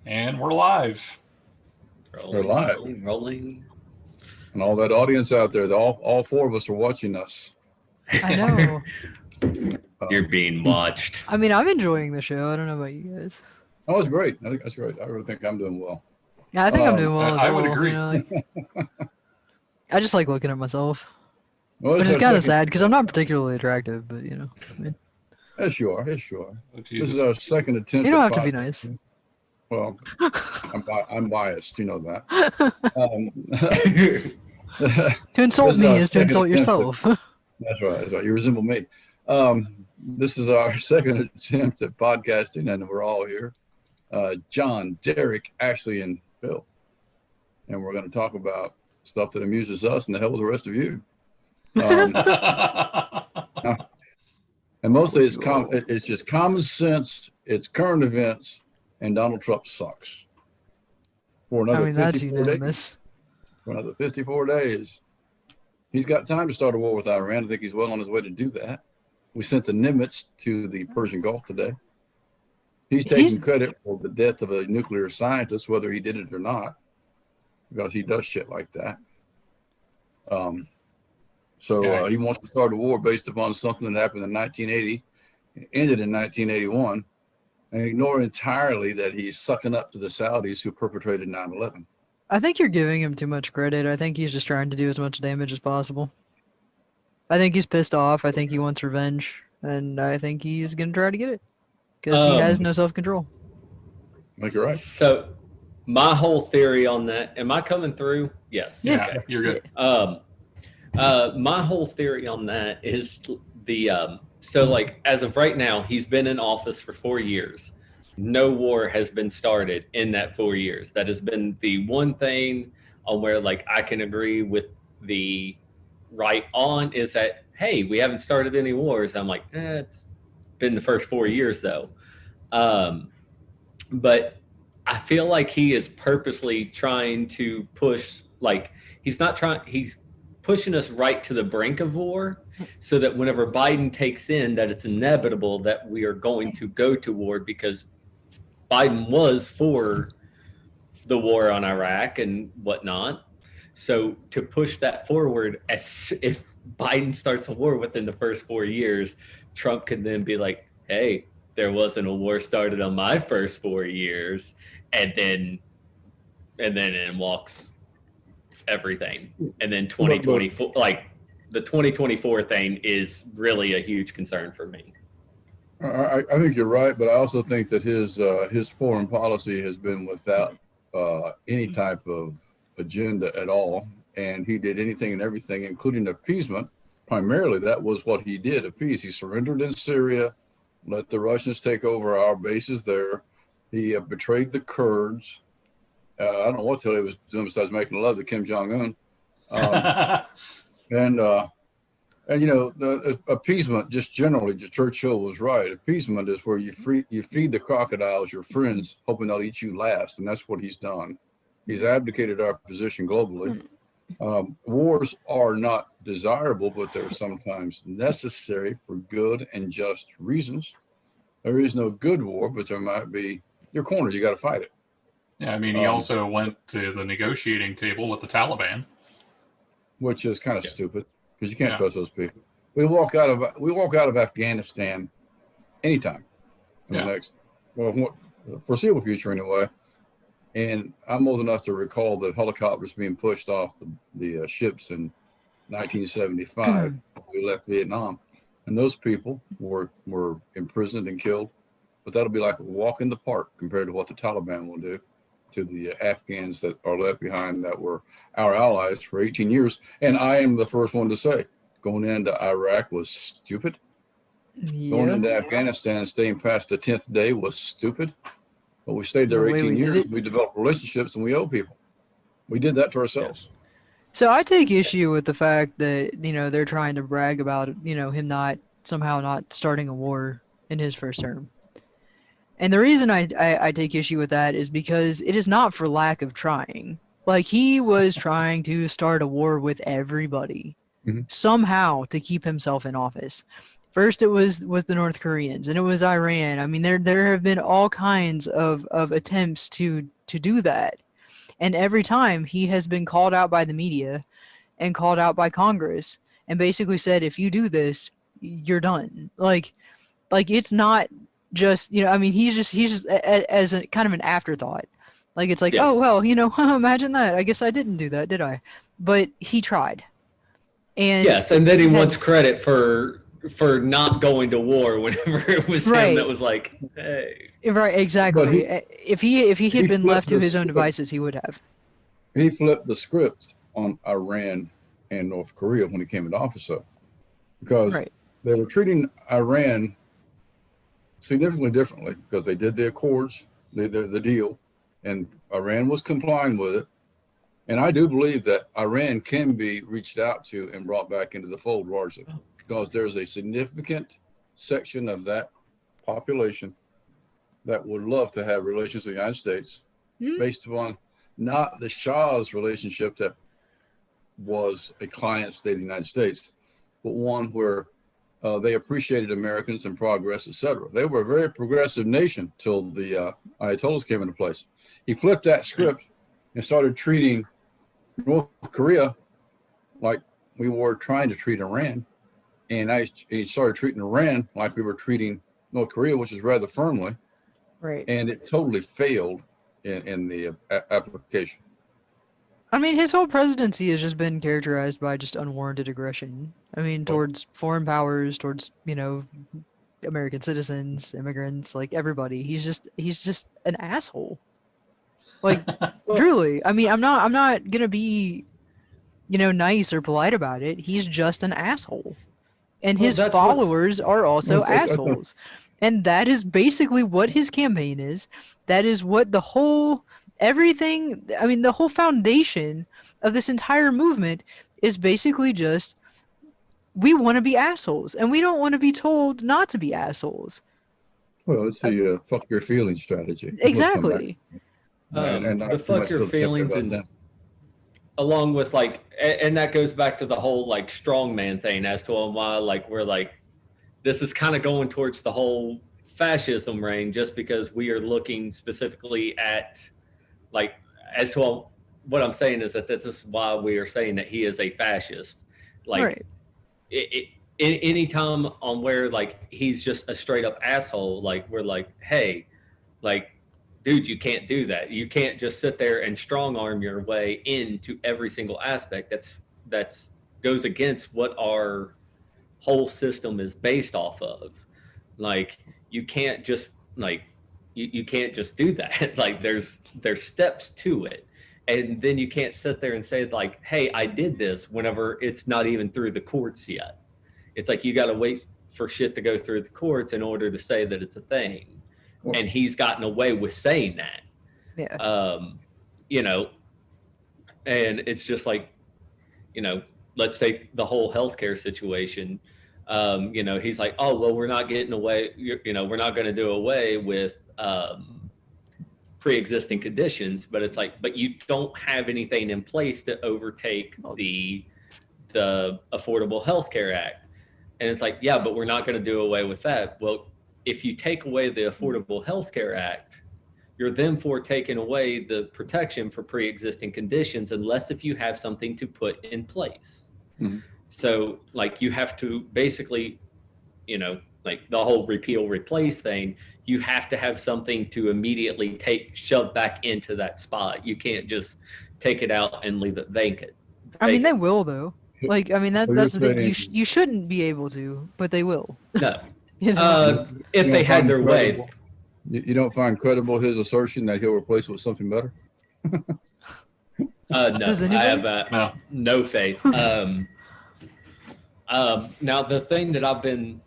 And we're live. We're live. Rolling. And all that audience out there, all four of us are watching us. I know. You're being watched. I mean, I'm enjoying the show. I don't know about you guys. Oh, it's great. I think that's great. I really think I'm doing well. Yeah, I think I'm doing well as I well. would agree. You know, I just like looking at myself. Well, Which it's is our kind of second- sad because I'm not particularly attractive, but you know. I mean, Yes, you are. Yes, you are. Oh, This Jesus. is our second attempt. you don't at have to be podcast. nice. Well, I'm biased. You know that. To insult This is me our is to second insult attempt yourself. That's right. That's right. You resemble me. This is our second attempt at podcasting, and we're all here. John, Derek, Ashley, and Bill. And we're going to talk about stuff that amuses us and the hell with the rest of you. And mostly it's just common sense, it's current events, and Donald Trump sucks. For I another mean, that's 54 days. unanimous. For another 54 days. He's got time to start a war with Iran. I think he's well on his way to do that. We sent the Nimitz to the Persian Gulf today. He's taking credit for the death of a nuclear scientist, whether he did it or not, because he does shit like that. He wants to start a war based upon something that happened in 1980, ended in 1981, and ignore entirely that he's sucking up to the Saudis who perpetrated 9/11. I think you're giving him too much credit. I think he's just trying to do as much damage as possible. I think he's pissed off. I think he wants revenge, and I think he's gonna try to get it because he has no self-control. I think you're right. So, my whole theory on that. Am I coming through? Yes. Yeah, Okay. you're good. My whole theory on that is so like as of right now, he's been in office for 4 years. No war has been started in that 4 years. That has been the one thing on where like I can agree with the right on is that, hey, we haven't started any wars. I'm like, it's been the first 4 years though. But I feel like he is purposely trying to push, like he's pushing us right to the brink of war so that whenever Biden takes in that it's inevitable that we are going to go to war because Biden was for the war on Iraq and whatnot. So to push that forward, as if Biden starts a war within the first 4 years, Trump can then be like, hey, there wasn't a war started on my first 4 years. And then in walks everything. And then 2024, like the 2024 thing is really a huge concern for me. I think you're right, but I also think that his foreign policy has been without any type of agenda at all, and he did anything and everything, including appeasement. Primarily, that was what he did: appease. He surrendered in Syria, let the Russians take over our bases there. He betrayed the Kurds. I don't know what the hell he was doing besides making love to Kim Jong-un. And you know, the appeasement, just generally, Churchill was right. Appeasement is where you feed the crocodiles your friends, hoping they'll eat you last, and that's what he's done. He's abdicated our position globally. Wars are not desirable, but they're sometimes necessary for good and just reasons. There is no good war, but there might be. You're cornered. You got to fight it. Yeah, I mean, he also went to the negotiating table with the Taliban, which is kind of stupid because you can't trust those people. We walk out of Afghanistan anytime in the next foreseeable future anyway. And I'm old enough to recall the helicopters being pushed off the ships in 1975. We left Vietnam, and those people were imprisoned and killed. But that'll be like a walk in the park compared to what the Taliban will do to the Afghans that are left behind that were our allies for 18 years. And I am the first one to say, going into Iraq was stupid. Yeah. Going into Afghanistan, staying past the 10th day was stupid. But we stayed there 18 years. We developed relationships, and we owe people. We did that to ourselves. So I take issue with the fact that, you know, they're trying to brag about, you know, him not starting a war in his first term. And the reason I take issue with that is because it is not for lack of trying. Like, he was trying to start a war with everybody somehow to keep himself in office. First, it was the North Koreans, and it was Iran. I mean, there have been all kinds of attempts to do that, and every time he has been called out by the media and called out by Congress, and basically said, if you do this, you're done. Like it's not just, you know, I mean, he's just as a kind of an afterthought. Like it's like, Yeah. oh well, you know, imagine that. I guess I didn't do that, did I? But he tried. And Yes, and then he had- wants credit for not going to war whenever it was him Right. that was like, hey. right, exactly. But If he had he been flipped left to the his own script. devices, he would have. He flipped the script on Iran and North Korea when he came into office, though, because Right. they were treating Iran significantly differently because they did the accords, the deal, and Iran was complying with it. And I do believe that Iran can be reached out to and brought back into the fold largely because there's a significant section of that population that would love to have relations with the United States based upon not the Shah's relationship that was a client state of the United States, but one where they appreciated Americans and progress, etc. They were a very progressive nation till the Ayatollahs came into place. He flipped that script and started treating North Korea like we were trying to treat Iran, and he started treating Iran like we were treating North Korea, which is rather firmly, Right. and it totally failed in the application. I mean, his whole presidency has just been characterized by just unwarranted aggression. I mean, towards foreign powers, towards, you know, American citizens, immigrants, like everybody. He's just an asshole. Like truly. I mean, I'm not gonna be, you know, nice or polite about it. He's just an asshole. And Well, his that's what's- followers are also That's- assholes. And that is basically what his campaign is. That is what the whole everything, I mean, the whole foundation of this entire movement is basically just we want to be assholes and we don't want to be told not to be assholes. Well, it's the fuck your feelings strategy. Exactly. And not the too fuck much your to think feelings about and that. along with like and that goes back to the whole like strongman thing as to why like we're like this is kind of going towards the whole fascism reign just because we are looking specifically at like as to what I'm saying is that this is why we are saying that he is a fascist. Like Right. Any time on where like he's just a straight up asshole, like we're like, hey, like dude, you can't do that. You can't just sit there and strong arm your way into every single aspect. That's goes against what our whole system is based off of. Like you can't just like you can't just do that. Like there's steps to it. And then you can't sit there and say like, hey, I did this whenever it's not even through the courts yet. It's like you got to wait for shit to go through the courts in order to say that it's a thing. Well- And he's gotten away with saying that. Yeah. You know, and it's just like, you know, let's take the whole healthcare situation. You know, he's like, oh, well, we're not getting away, you know, we're not going to do away with pre-existing conditions, but it's like, but you don't have anything in place to overtake the Affordable Health Care Act. And it's like, yeah, but we're not going to do away with that. Well, if you take away the Affordable Health Care Act, you're then for taking away the protection for pre-existing conditions, unless if you have something to put in place. Mhm. So like you have to basically, you know, like the whole repeal replace thing, you have to have something to immediately shove back into that spot. You can't just take it out and leave it vacant. I mean, they will though. Like, I mean, So that's the you're thing. saying- You shouldn't be able to, but they will. No, You know? if You they don't had find their way. credible- You don't find credible his assertion that he'll replace it with something better? No, Does I anybody? have No. no faith. Now the thing that I've been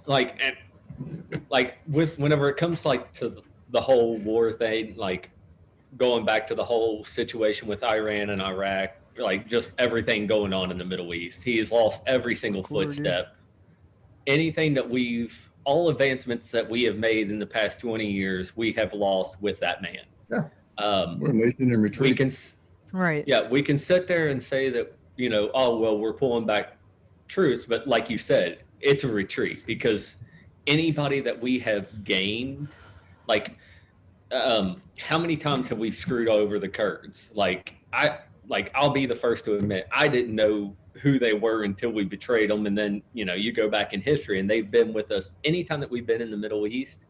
like with whenever it comes like to the whole war thing, like going back to the whole situation with Iran and Iraq, like just everything going on in the Middle East, he has lost every single Poor dude. footstep. Anything that all advancements that we have made in the past 20 years, we have lost with that man. Yeah. We're a nation in We retreat. can Right. yeah, we can sit there and say that, you know, oh, well, we're pulling back troops. But like you said, it's a retreat because anybody that we have gained, like, how many times have we screwed over the Kurds? I'll be the first to admit I didn't know who they were until we betrayed them, and then you go back in history, and they've been with us anytime that we've been in the Middle East.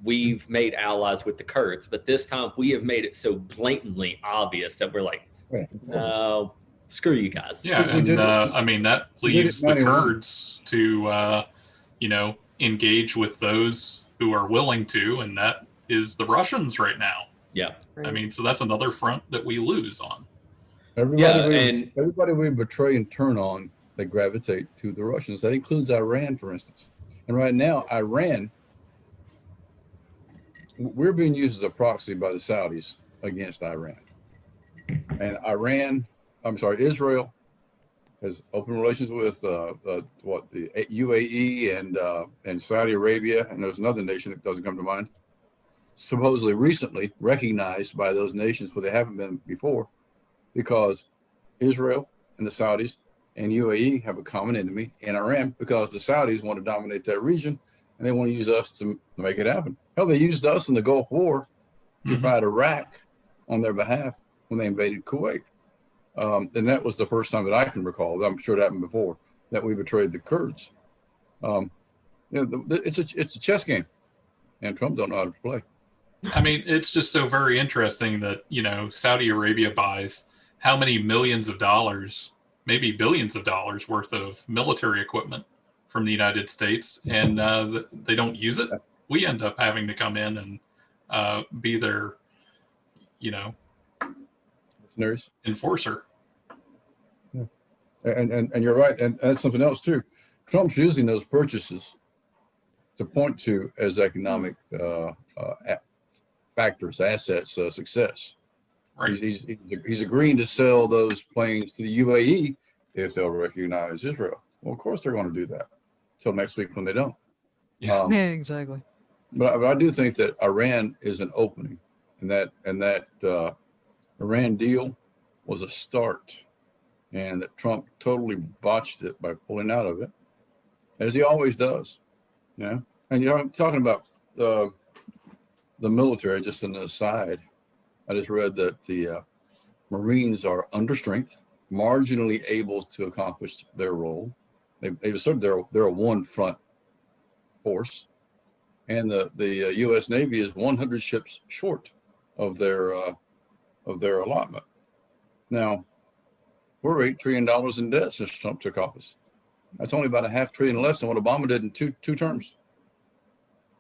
We've made allies with the Kurds, but this time we have made it so blatantly obvious that we're like, no, screw you guys. Yeah, and I mean that leaves the 91. Kurds to engage with those who are willing to, and that is the Russians right now. Yeah. I mean, so that's another front that we lose on. Everybody we betray and turn on, they gravitate to the Russians. That includes Iran, for instance. And right now, Iran, we're being used as a proxy by the Saudis against Iran. And Israel has open relations with the UAE and Saudi Arabia, and there's another nation that doesn't come to mind, supposedly recently recognized by those nations, but they haven't been before, because Israel and the Saudis and UAE have a common enemy in Iran, because the Saudis want to dominate that region and they want to use us to make it happen. Hell, they used us in the Gulf War to fight Iraq on their behalf when they invaded Kuwait. And that was the first time that I can recall. I'm sure it happened before, that we betrayed the Kurds. It's a chess game, and Trump don't know how to play. I mean, it's just so very interesting that, Saudi Arabia buys how many millions of dollars, maybe billions of dollars worth of military equipment from the United States, and they don't use it. We end up having to come in and be their, enforcer. Yeah. And you're right. And that's something else too. Trump's using those purchases to point to as economic factors, assets, success. Right. He's agreeing to sell those planes to the UAE if they'll recognize Israel. Well, of course they're going to do that until next week when they don't. Yeah. Yeah, exactly. But I do think that Iran is an opening, and that Iran deal was a start, and that Trump totally botched it by pulling out of it, as he always does. And you're talking about the military, just an aside. I just read that the Marines are understrength, marginally able to accomplish their role. They've asserted they're a one front force, and the U.S. Navy is 100 ships short of their allotment. Now, we're $8 trillion in debt since Trump took office. That's only about $500 billion less than what Obama did in two terms.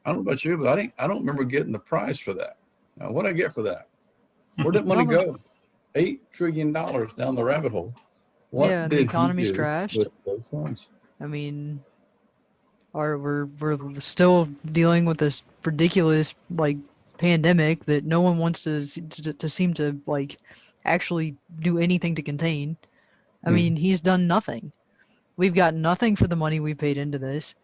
I don't know about you, but I don't remember getting the prize for that. Now, what did I get for that? Where did money go? $8 trillion down the rabbit hole. What Yeah, the did he economy's do crashed. with those funds? I mean, we're still dealing with this ridiculous pandemic that no one wants to seem to actually do anything to contain. I mean, he's done nothing. We've got nothing for the money we paid into this.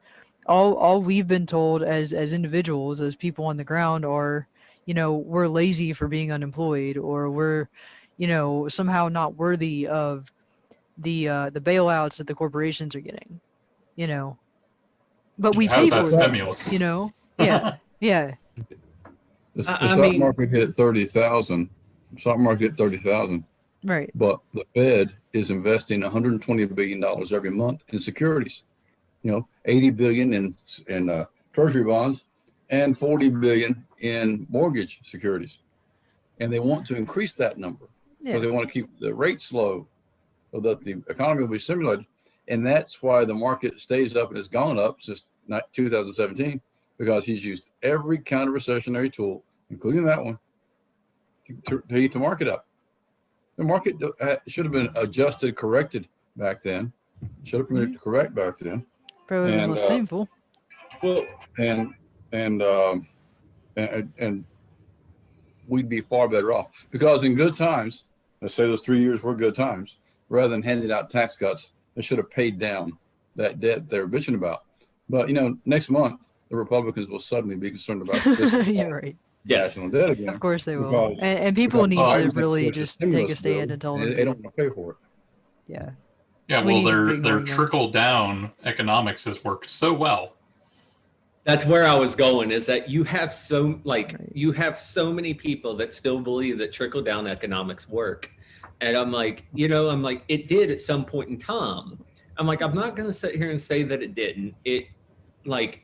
All we've been told as individuals, as people on the ground, are, we're lazy for being unemployed, or we're, somehow not worthy of the bailouts that the corporations are getting, But we pay How's for that it, stimulus? Yeah, yeah. The stock market hit 30,000. Stock market hit 30,000. Right. But the Fed is investing $120 billion every month in securities. $80 billion in treasury bonds and $40 billion in mortgage securities. And they want to increase that number because they want to keep the rates low so that the economy will be stimulated. And that's why the market stays up and has gone up since 2017, because he's used every counter-recessionary tool, including that one, to heat the market up. The market should have been adjusted, corrected back then. Should have been correct back then. Probably the most painful. Well, and we'd be far better off, because in good times, let's say those 3 years were good times, rather than handing out tax cuts, they should have paid down that debt they're bitching about. But next month the Republicans will suddenly be concerned about You're right. national debt again. Of course they will. And people need to really just take a stand and tell them they don't want to pay for it. Yeah. Yeah, We well, need their big their money, man. trickle down economics has worked so well. That's where I was going, is that you have so Right. you have so many people that still believe that trickle down economics work. And I'm like, I'm like, it did at some point in time. I'm like, I'm not gonna sit here and say that it didn't. It like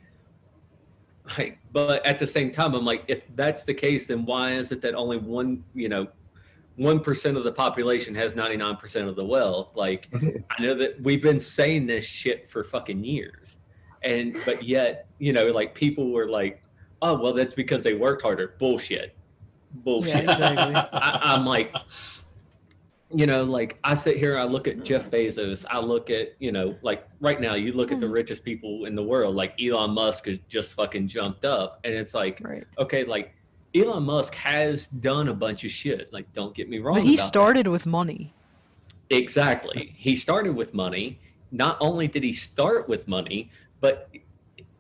but at the same time, I'm like, if that's the case, then why is it that only 1% of the population has 99% of the wealth? Like, I know that we've been saying this shit for fucking years. But yet, like people were like, oh, well, that's because they worked harder. Bullshit. Yeah, Bullshit. exactly. I'm like, like I sit here, I look at Jeff Bezos, I look at, like right now, you look at the richest people in the world, like Elon Musk has just fucking jumped up. And it's like, Right. okay, like Elon Musk has done a bunch of shit. Like, don't get me wrong. But he about started with money. that. Exactly. He started with money. Not only did he start with money, but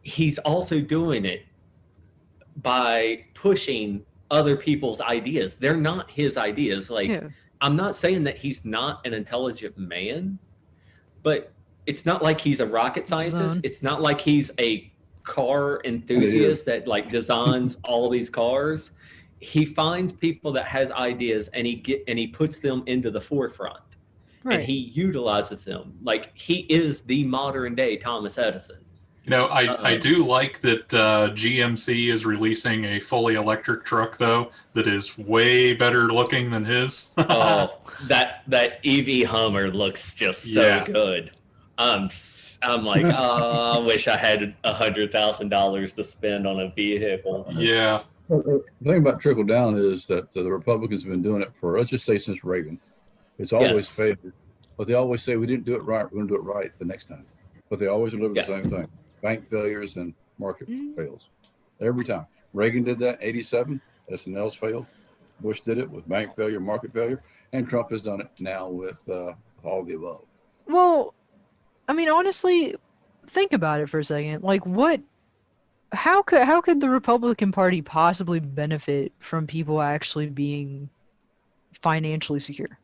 he's also doing it by pushing other people's ideas. They're not his ideas. Like, Yeah. I'm not saying that he's not an intelligent man, but it's not like he's a rocket scientist. own. It's not like he's a car enthusiast that like designs all these cars. He finds people that has ideas and he puts them into the forefront. Right. And he utilizes them. Like, he is the modern day Thomas Edison. I do like that GMC is releasing a fully electric truck, though, that is way better looking than his. Oh, that EV Hummer looks just so Yeah. good. I'm like, oh, I wish I had $100,000 to spend on a vehicle. Yeah. The thing about trickle down is that the Republicans have been doing it for, let's just say, since Reagan. It's always Yes. failed. But they always say, we didn't do it right. We're going to do it right the next time. But they always deliver Yeah. the same thing. Bank failures and market Mhm. fails. Every time. Reagan did that in 87. SNL's failed. Bush did it with bank failure, market failure. And Trump has done it now with all the above. Well, I mean, honestly, think about it for a second. Like, how could the Republican Party possibly benefit from people actually being financially secure?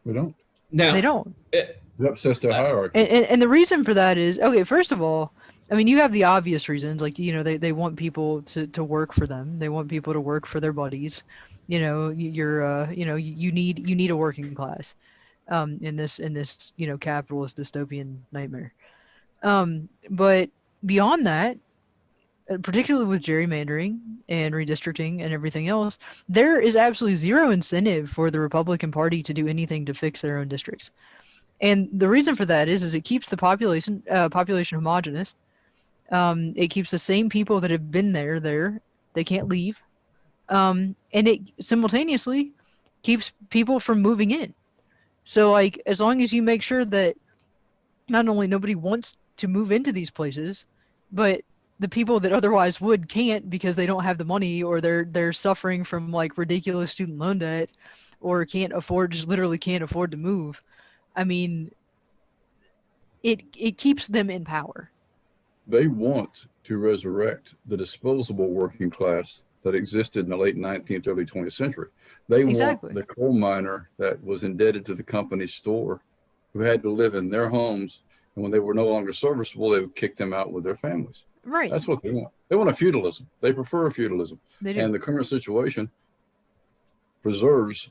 We don't. Now, They don't. It upsets their hierarchy. And the reason for that is, okay, first of all, I mean, you have the obvious reasons, like, they want people to work for them. They want people to work for their buddies. You need a working class in this capitalist dystopian nightmare. But beyond that, particularly with gerrymandering and redistricting and everything else, there is absolutely zero incentive for the Republican Party to do anything to fix their own districts. And the reason for that is it keeps the population homogenous. It keeps the same people that have been there. They can't leave. And it simultaneously keeps people from moving in. So, like, as long as you make sure that not only nobody wants to move into these places, but the people that otherwise would can't because they don't have the money, or they're suffering from like ridiculous student loan debt, or just literally can't afford to move. I mean, it keeps them in power. They want to resurrect the disposable working class that existed in the late 19th, early 20th century. They Exactly. want the coal miner that was indebted to the company's store, who had to live in their homes, and when they were no longer serviceable, they would kick them out with their families. Right. That's what they want. They want a feudalism. They prefer a feudalism. They do. And the current situation preserves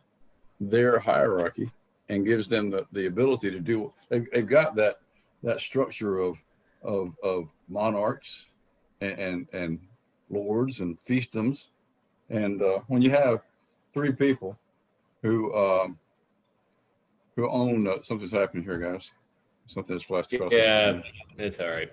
their hierarchy and gives them the ability to do. They've got that structure of monarchs and lords and fiefdoms. And when you have three people who own something's happening here, guys. Something's flashed across. yeah, it's all right.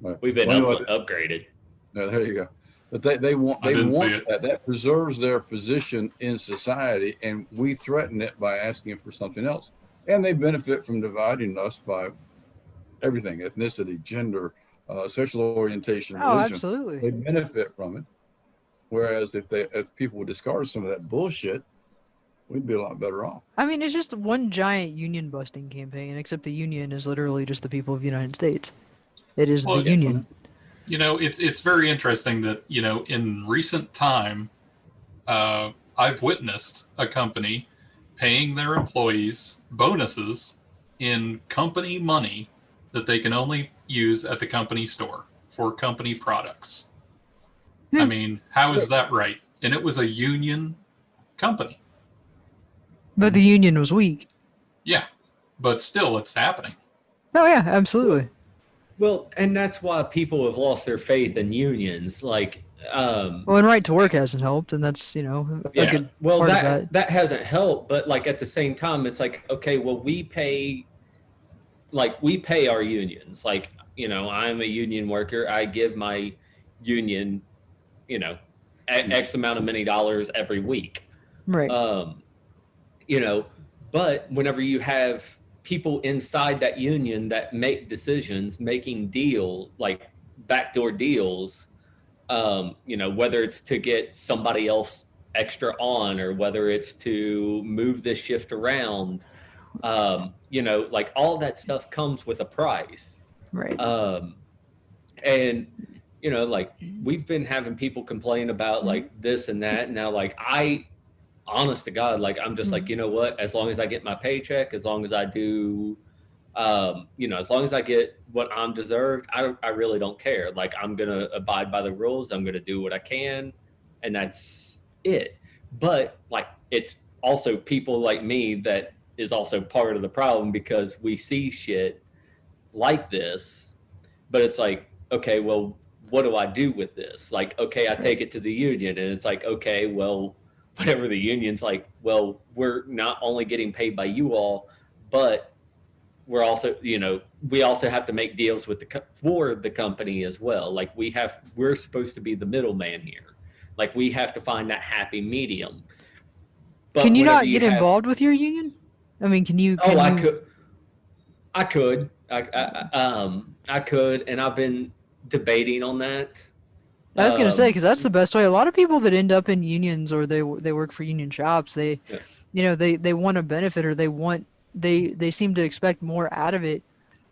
Right. We've been Well, anyway, upgraded. yeah, there you go. But they want I didn't see it. that preserves their position in society, and we threaten it by asking for something else. And they benefit from dividing us by everything: ethnicity, gender, sexual orientation, Oh, religion. They absolutely. benefit from it. Whereas if people would discard some of that bullshit, we'd be a lot better off. I mean, it's just one giant union busting campaign, except the union is literally just the people of the United States. It is Well, the union. It's very interesting that, in recent time, I've witnessed a company paying their employees bonuses in company money that they can only use at the company store for company products. I mean, how is that right? And it was a union company. But the union was weak. Yeah, but still, it's happening. Oh yeah, absolutely. Well, and that's why people have lost their faith in unions. Like, Well, and right to work hasn't helped, and that's a good well, part of that that. hasn't helped. But like at the same time, it's like, okay, well, we pay our unions. Like, I'm a union worker. I give my union, X amount of many dollars every week. Right. But whenever you have people inside that union that make decisions, making like backdoor deals, whether it's to get somebody else extra on or whether it's to move this shift around, like all that stuff comes with a price. Right. And like we've been having people complain about like this and that. Now, like honest to God, like I'm just like, you know what, as long as I get my paycheck, as long as I do, as long as I get what I'm deserved, I really don't care. Like I'm going to abide by the rules. I'm going to do what I can. And that's it. But like, it's also people like me that is also part of the problem because we see shit like this, but it's like, okay, well, what do I do with this? Like, okay, I take it to the union and it's like, okay, well, whatever the union's like, well, we're not only getting paid by you all, but we're also, we also have to make deals with for the company as well. Like we're supposed to be the middleman here. Like we have to find that happy medium. But can you not get involved with your union? I mean, can you? I could. I could, and I've been debating on that. I was gonna say because that's the best way. A lot of people that end up in unions or they work for union shops, they want a benefit or they seem to expect more out of it,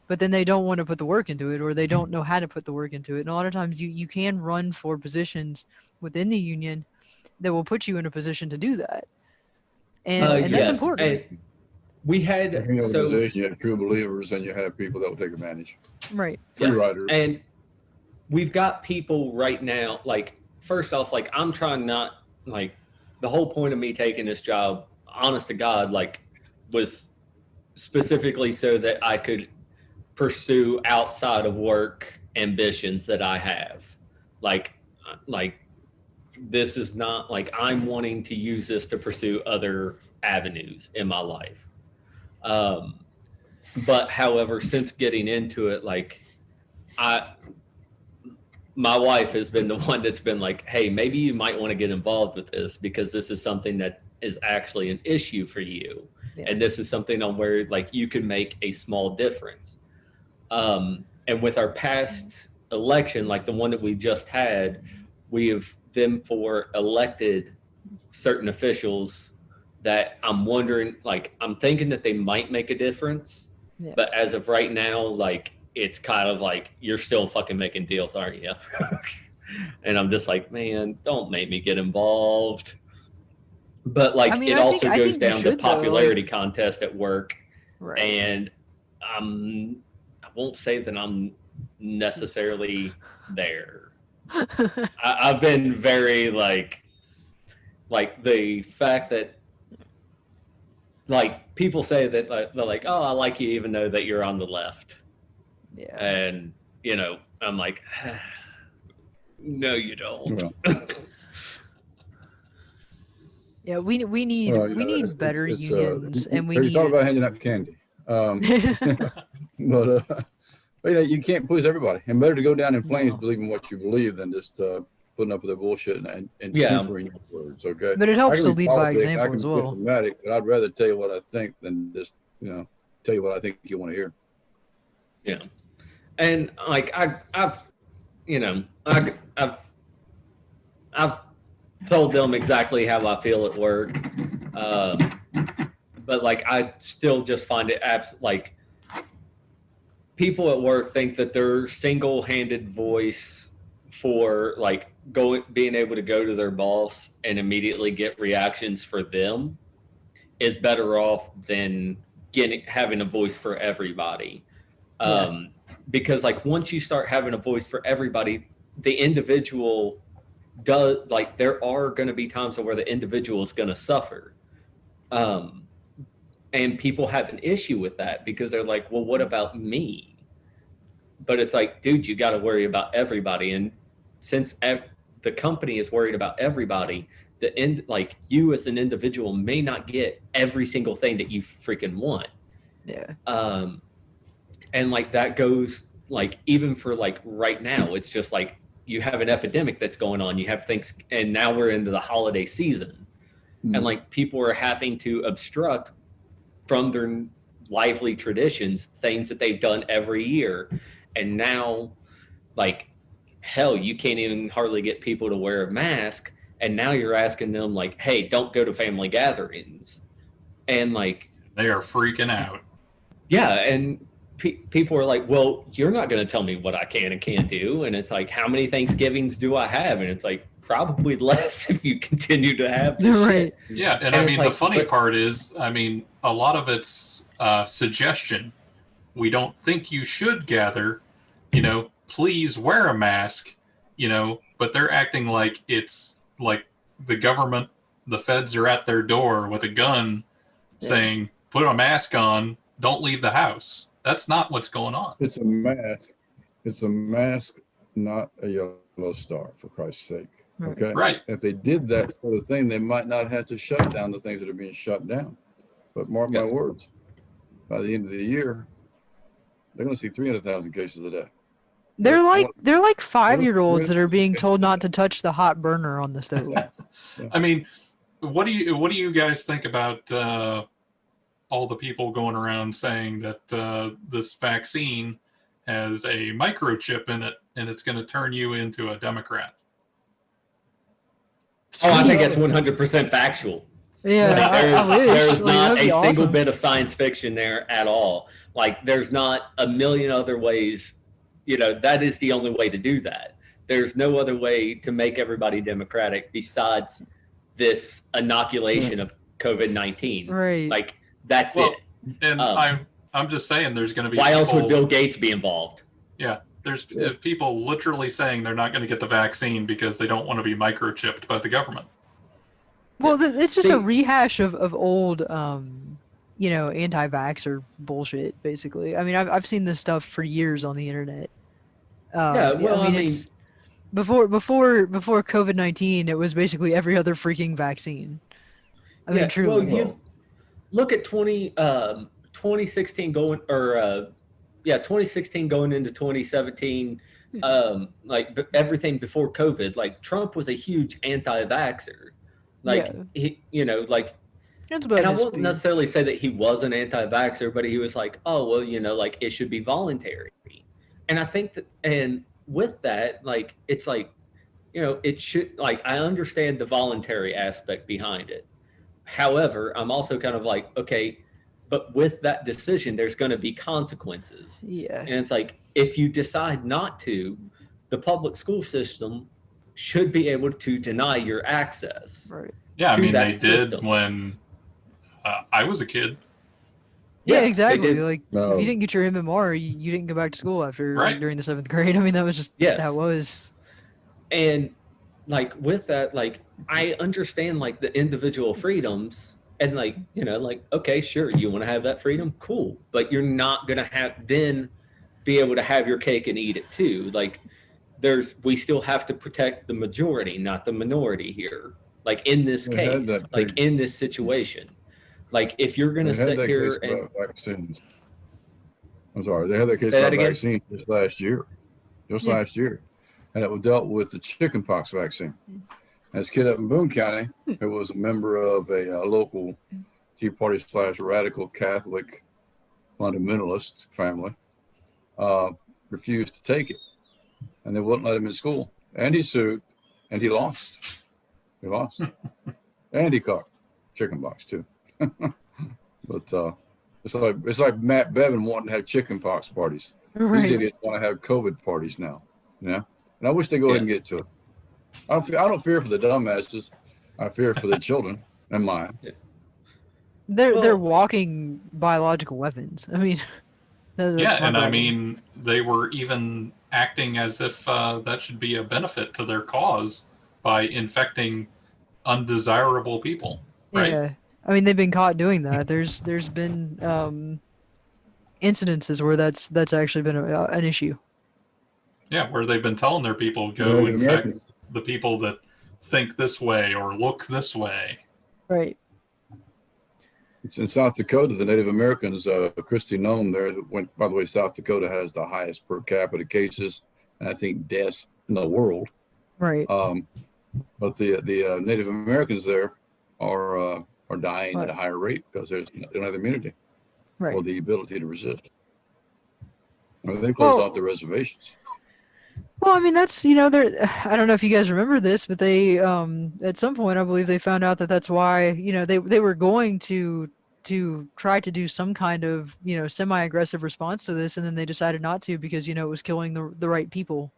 but then they don't want to put the work into it or they don't know how to put the work into it. And a lot of times you can run for positions within the union that will put you in a position to do that, and that's important. And we had you have true believers and you have people that will take advantage. Right. Free riders. And we've got people right now, like, first off, like, I'm trying not, like, the whole point of me taking this job, honest to God, like, was specifically so that I could pursue outside of work ambitions that I have. Like, this is not, like, I'm wanting to use this to pursue other avenues in my life. But, however, since getting into it, like, my wife has been the one that's been like, hey, maybe you might want to get involved with this because this is something that is actually an issue for you. Yeah. And this is something on where like you can make a small difference. And with our past election, like the one that we just had, we have them for elected certain officials that I'm wondering, like, I'm thinking that they might make a difference. Yeah. But as of right now, like, it's kind of like, you're still fucking making deals, aren't you? And I'm just like, man, don't make me get involved. But like, I also goes down to popularity contest at work. Right. And I won't say that I'm necessarily there. I've been very like the fact that like people say that they're like, oh, I like you even though that you're on the left. Yeah. And, I'm like, no, you don't. Yeah, we need better unions, and we need. You thought about handing out candy, but you can't please everybody. And better to go down in flames believing what you believe than just putting up with the bullshit and tempering your words. Okay, but it helps to lead by example as well. But I'd rather tell you what I think than just tell you what I think you want to hear. Yeah. And like I've told them exactly how I feel at work, but like I still just find it like people at work think that their single-handed voice for like being able to go to their boss and immediately get reactions for them is better off than having a voice for everybody. Because like once you start having a voice for everybody, the individual does, like, there are going to be times where the individual is going to suffer. And people have an issue with that because they're like, well, what about me? But it's like, dude, you got to worry about everybody. And since the company is worried about everybody, like you as an individual may not get every single thing that you freaking want. Yeah. And like that goes like even for like right now, it's just like you have an epidemic that's going on. You have things, and now we're into the holiday season, and like people are having to obstruct from their lively traditions, things that they've done every year, and now like hell, you can't even hardly get people to wear a mask, and now you're asking them like, hey, don't go to family gatherings, and like They are freaking out. yeah, and people are like, well, you're not going to tell me what I can and can't do. And it's like, how many Thanksgivings do I have? And it's like, probably less if you continue to have this Right. shit. Yeah, and I mean, the funny part is, I mean, a lot of it's suggestion. We don't think you should gather, please wear a mask, but they're acting like it's like the government, the feds are at their door with a gun saying, put a mask on, don't leave the house. That's not what's going on. It's a mask. It's a mask, not a yellow star, for Christ's sake. Okay. Right. If they did that sort of thing, they might not have to shut down the things that are being shut down. But mark my words, by the end of the year, they're going to see 300,000 cases a day. They're like 5-year-olds that are being told not to touch the hot burner on the stove. I mean, what do you guys think about all the people going around saying that this vaccine has a microchip in it and it's going to turn you into a Democrat? Oh, I think that's 100% factual. Yeah, Like, there's not a awesome. single bit of science fiction there at all. Like, there's not a million other ways. That is the only way to do that. There's no other way to make everybody Democratic besides this inoculation of COVID-19. Right. Like, that's it. And I'm just saying, there's going to be Why else people, would Bill Gates be involved? Yeah, there's people literally saying they're not going to get the vaccine because they don't want to be microchipped by the government. Well, it's just a rehash of old, anti-vaxxer bullshit, basically. I mean, I've seen this stuff for years on the internet. Yeah, well, I mean, it's before COVID-19, it was basically every other freaking vaccine. I mean, truly. Well, you look at 2016 going, or 2016 going into 2017. Like everything before COVID, like Trump was a huge anti-vaxxer. Like he, That's about and I his won't speed. necessarily say that he was an anti-vaxxer, but he was like, oh, well, like it should be voluntary. And I think that, and with that, like, it's like, it should, like, I understand the voluntary aspect behind it. However, I'm also kind of like, okay, but with that decision, there's going to be consequences. Yeah. And it's like, if you decide not to, the public school system should be able to deny your access. Right. Yeah, I to mean, that they did system. when I was a kid. Yeah, Yeah, exactly. they did. Like, No. if you didn't get your MMR, you didn't go back to school after Right. during the 7th grade. I mean, that was just Yes. how it was. And like with that, like I understand like the individual freedoms and like, like, okay, sure, you want to have that freedom, cool. But you're not gonna then be able to have your cake and eat it too. Like we still have to protect the majority, not the minority here. Like in this They had case, that like case. in this situation. Like if you're gonna They had sit that here case and about vaccines. I'm sorry, they had that case Say that about again? vaccine just last year. Yeah. Last year. And it was dealt with the chickenpox vaccine. And this kid up in Boone County, who was a member of a local Tea Party / radical Catholic fundamentalist family, refused to take it. And they wouldn't let him in school. And he sued, and he lost. He lost. And he caught chickenpox too. But it's like Matt Bevin wanting to have chickenpox parties. These Right. idiots want to have COVID parties now. Yeah. And I wish they go ahead and get to it. I don't fear for the dumbasses. I fear for the children and mine. they're Well- walking biological weapons. I mean, that's Yeah, my and I problem. mean, they were even acting as if that should be a benefit to their cause by infecting undesirable people, right? Yeah, I mean they've been caught doing that. There's been incidences where that's actually been an issue. Yeah, where they've been telling their people, go Native infect Americans. the people that think this way or look this way. Right. It's in South Dakota, the Native Americans, Christy Nome there, that went, by the way, South Dakota has the highest per capita cases, and I think deaths in the world. Right. But the Native Americans there are dying at Right. a higher rate because they don't have the immunity Right. or the ability to resist. I mean, they closed Well- off the reservations. Well, I mean that's they're I don't know if you guys remember this, but they at some point I believe they found out that that's why they were going to try to do some kind of semi-aggressive response to this, and then they decided not to because it was killing the right people,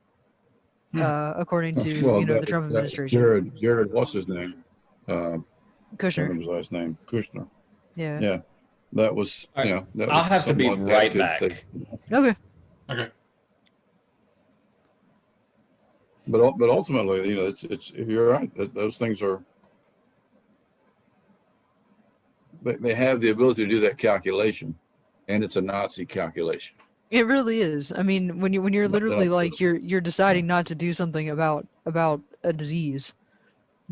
according to Well, the Trump that administration. Jared, what's his name? I can't Kushner. remember his last name. Kushner. Yeah. Yeah. That was, All right. that I'll was have to be something like right that. back. Okay. Okay. But ultimately, it's you're right. Those things are. They have the ability to do that calculation, and it's a Nazi calculation. It really is. I mean, when you're But, literally like you're deciding not to do something about a disease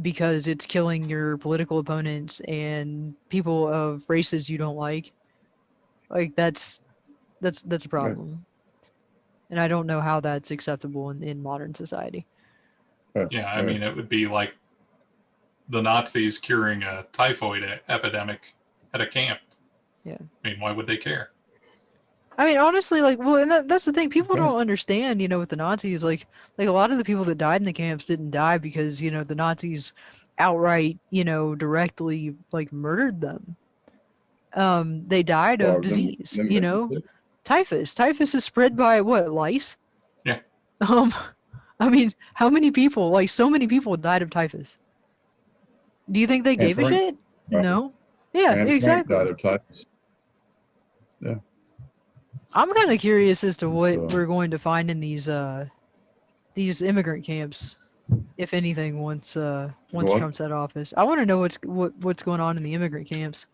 because it's killing your political opponents and people of races you don't like. Like that's a problem. And I don't know how that's acceptable in modern society. Yeah, I mean, it would be like the Nazis curing a typhoid epidemic at a camp. Yeah. I mean, why would they care? I mean, honestly, like, well, and that's the thing. People don't understand, with the Nazis. Like a lot of the people that died in the camps didn't die because the Nazis outright, directly like murdered them. They died of disease. Typhus. Typhus is spread by what? Lice. Yeah. I mean, how many people? Like, so many people died of typhus. Do you think they gave a Frank shit? died. No. Yeah, And Frank exactly. died of typhus. I'm kind of curious as to what So- we're going to find in these immigrant camps, if anything, once What? Trump's out of office. I want to know what's going on in the immigrant camps.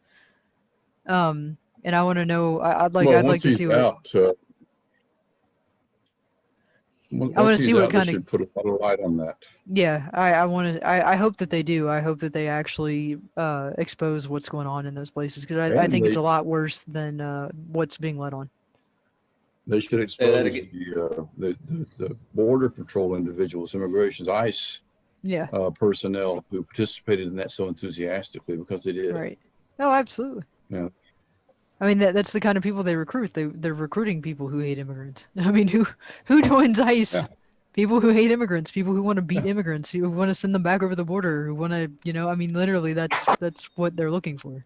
And I want to know. I'd like once to he's see what. out, I wanna see what they kinda- should put a lot of light on that. Yeah, I want to. I hope that they do. I hope that they actually expose what's going on in those places because I And think it's they- a lot worse than what's being let on. They should that expose again. the border patrol individuals, immigrations, ICE Yeah. personnel who participated in that so enthusiastically because they did. Right. Oh, absolutely. Yeah. I mean, that's the kind of people they recruit. They're recruiting people who hate immigrants. I mean, who joins ICE? Yeah. People who hate immigrants. People who want to beat immigrants. Who want to send them back over the border. Who want to, I mean, literally, that's what they're looking for.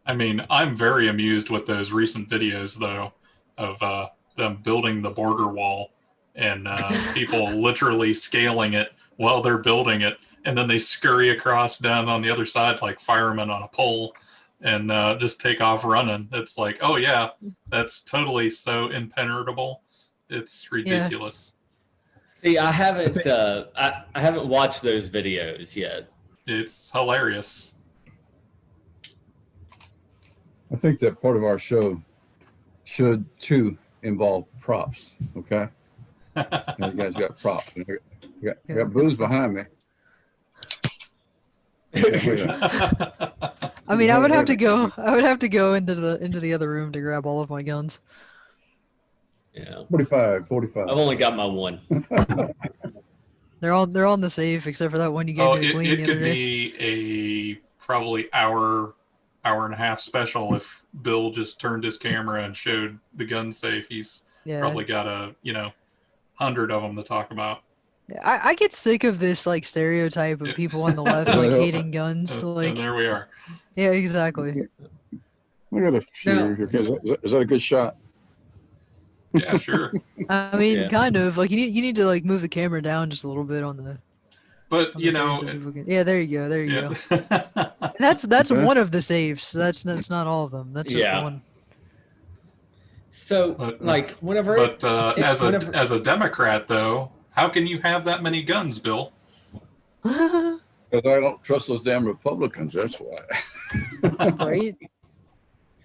I mean, I'm very amused with those recent videos, though, of them building the border wall and people literally scaling it while they're building it. And then they scurry across down on the other side like firemen on a pole and just take off running. It's like, oh, yeah, that's totally so impenetrable. It's ridiculous. See, I haven't I haven't watched those videos yet. It's hilarious. I I think that part of our show should too involve props. Okay, and you guys got props. You got booze behind me. I mean, I would have to go. I would have to go into the other room to grab all of my guns. Yeah. 45. I've only got my one. They're all in the safe except for that one you gave Oh, me to clean it the could other day. be a probably hour and a half special if Bill just turned his camera and showed the gun safe. He's Yeah. probably got 100 of them to talk about. Yeah, I get sick of this like stereotype of Yeah. people on the left like hating guns. And Like, there we are. yeah, exactly. We got a few Now- here. Is that a good shot? Yeah, sure. I mean, Yeah. kind of like you need to like move the camera down just a little bit on the. But on you the know, things that people can- Yeah, there you go. There you yeah. go. That's Okay. one of the safes. That's not all of them. That's just Yeah. the one. So, But- like, whenever But whenever- as a Democrat, though, how can you have that many guns, Bill? Because I don't trust those damn Republicans. That's why. Right?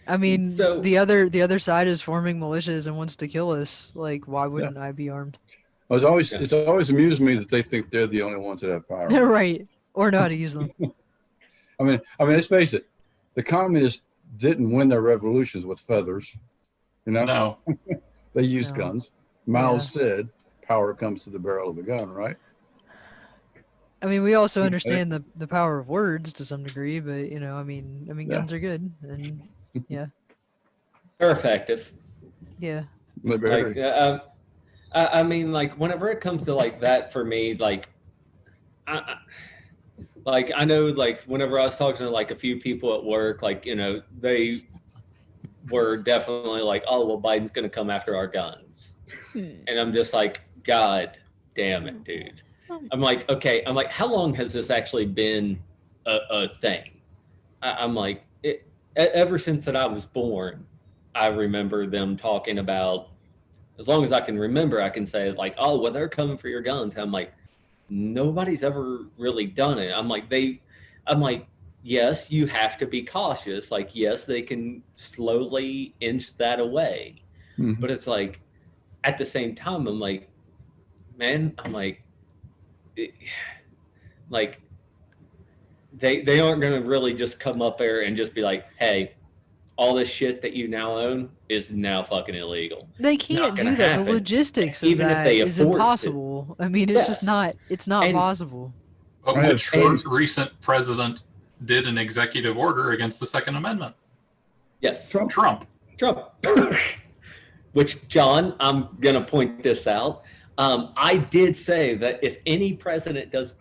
I mean, So- the other side is forming militias and wants to kill us. Like, why wouldn't I be armed? It's always amused me that they think they're the only ones that have firearms. Right. Or know how to use them. I mean, let's face it. The communists didn't win their revolutions with feathers. You know, No. they used No. guns. Mao Yeah. said, "Power comes to the barrel of a gun." Right? I mean, we also Okay. understand the power of words to some degree, but I mean, Yeah. guns are good, and they're effective. yeah, They're very- Like, I mean, like, whenever it comes to like that for me, like, I know, like, whenever I was talking to like a few people at work, like, they were definitely like, oh, well, Biden's going to come after our guns. And I'm just like, God damn it, dude. I'm like, okay. I'm like, how long has this actually been a thing? I'm like, ever since that I was born, I remember them talking about, as long as I can remember, I can say like, oh, well, they're coming for your guns. I'm like, nobody's ever really done it. I'm like, yes, you have to be cautious. Like, yes, they can slowly inch that away. Mhm. But it's like, at the same time, I'm like, man, like, they aren't going to really just come up there and just be like, hey, all this shit that you now own is now fucking illegal. they can't gonna do that. happen. The logistics of Even if that they is enforced it. impossible. I mean, it's just Yes. it's not And- possible. But Right. which recent president did an executive order against the Second Amendment? Yes. Trump. Trump. Which, John, I'm going to point this out. I did say that if any president does,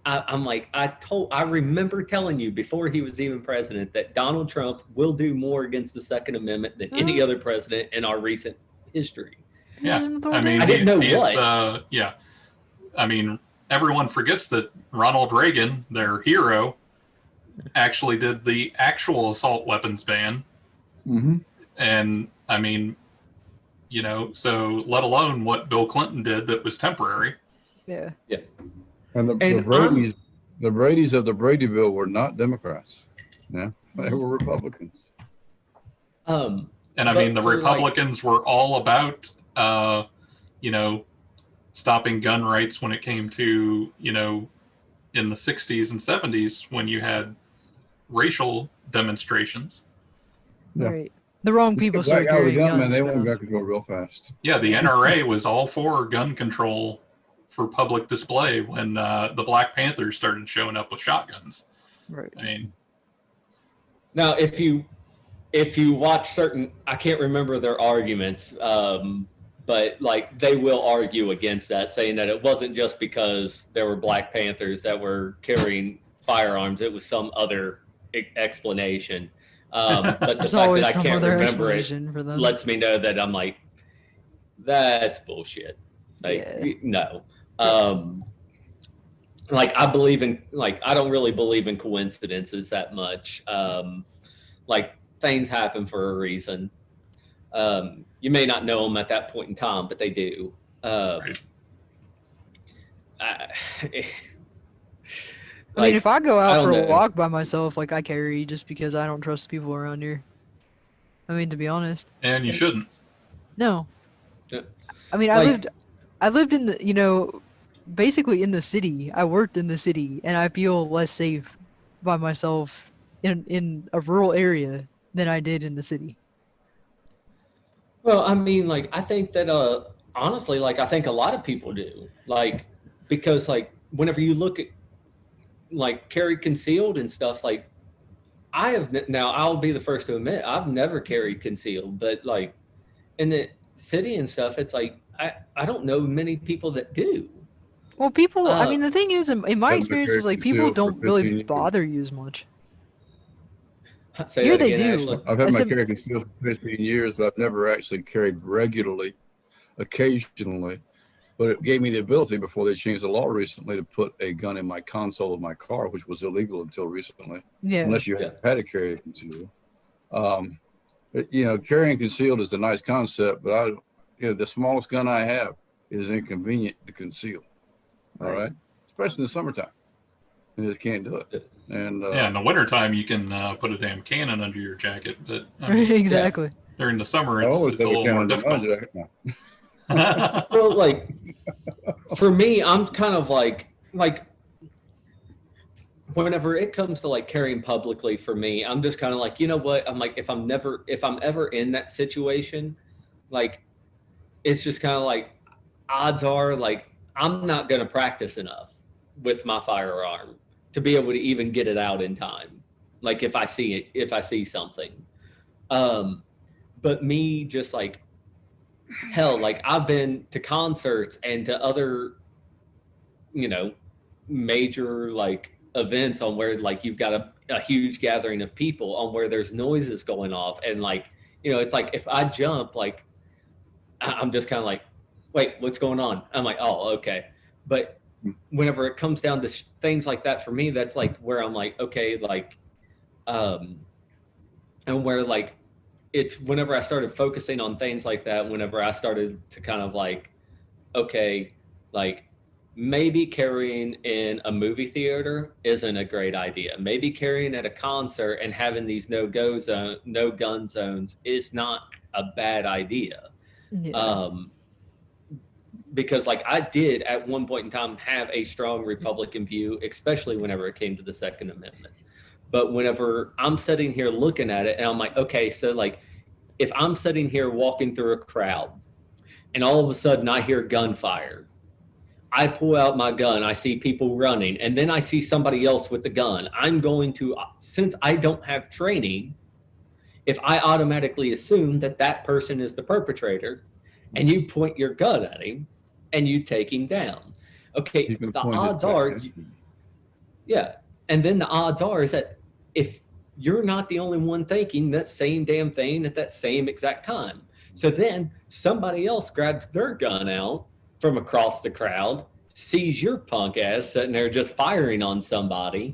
I'm like, I remember telling you before he was even president that Donald Trump will do more against the Second Amendment than any other president in our recent history. Yeah. This is I mean, I didn't know he's, what. yeah. I mean, everyone forgets that Ronald Reagan, their hero, actually did the actual assault weapons ban. Mhm. And I mean, so let alone what Bill Clinton did that was temporary. Yeah. And the Brady's of the Brady Bill were not Democrats. Yeah, they were Republicans. Um, And I But mean, the for, like- Republicans were all about, stopping gun rights when it came to, in the 60s and 70s when you had racial demonstrations. Yeah. Right. The wrong people Black start guy with a carrying gun, man, guns. they want bro. gun control real fast. Yeah, the NRA was all for gun control for public display when the Black Panthers started showing up with shotguns. Right. I mean, now, if you watch certain, I can't remember their arguments, but like they will argue against that, saying that it wasn't just because there were Black Panthers that were carrying firearms; it was some other explanation. But the There's fact always that I some can't other remember it explanation for them. lets me know that I'm like, that's bullshit. Like, Yeah. no. Like I believe in, like, I don't really believe in coincidences that much. Like things happen for a reason. You may not know them at that point in time, but they do. Right. I mean, if I go I out don't for a know. walk by myself, like I carry just because I don't trust the people around here. I mean, to be honest, and you shouldn't. no. Yeah. I mean, Like- I lived in the, basically in the city. I worked in the city, and I feel less safe by myself in a rural area than I did in the city. Well, I mean, like, I think that, honestly, like, I think a lot of people do. Like, because, like, whenever you look at, like, carry concealed and stuff, like, now I'll be the first to admit, I've never carried concealed, but, like, in the city and stuff, it's like, I don't know many people that do. Well, people. I Uh, mean, the thing is, in my I've been experience, is carrying like people concealed for don't really 15 years. bother you as much. Say Here that they again, do. Ashley. I've had I my said- carry concealed for 15 years, but I've never actually carried regularly. Occasionally, But it gave me the ability before they changed the law recently to put a gun in my console of my car, which was illegal until recently, Yeah. unless you had to carry a concealed. Carrying concealed is a nice concept, but the smallest gun I have is inconvenient to conceal. All right, especially in the summertime, you just can't do it. And in the wintertime, you can put a damn cannon under your jacket, but I mean, Exactly. during the summer, I it's always a have a little more cannon in my difficult. jacket. No. Well, like for me, I'm kind of like whenever it comes to like carrying publicly for me, I'm just kind of like, you know what? I'm like, if I'm ever in that situation, like it's just kind of like odds are like I'm not going to practice enough with my firearm to be able to even get it out in time. Like if I see something, but me just like, hell, like I've been to concerts and to other, major like events on where like you've got a huge gathering of people on where there's noises going off. And like, it's like if I jump, like I'm just kind of like, wait, what's going on? I'm like, oh, okay. But whenever it comes down to things like that for me, that's like where I'm like, okay, like, and where like, it's whenever I started focusing on things like that, whenever I started to kind of like, okay, like maybe carrying in a movie theater isn't a great idea. Maybe carrying at a concert and having these no gun zones is not a bad idea. Yeah. Because like I did at one point in time have a strong Republican view, especially whenever it came to the Second Amendment. But whenever I'm sitting here looking at it and I'm like, okay, so like if I'm sitting here walking through a crowd and all of a sudden I hear gunfire, I pull out my gun, I see people running, and then I see somebody else with the gun. I'm going to, since I don't have training, if I automatically assume that that person is the perpetrator and you point your gun at him and you take him down. Okay, the odds are, yeah. And then the odds are is that if you're not the only one thinking that same damn thing at that same exact time. So then somebody else grabs their gun out from across the crowd, sees your punk ass sitting there just firing on somebody,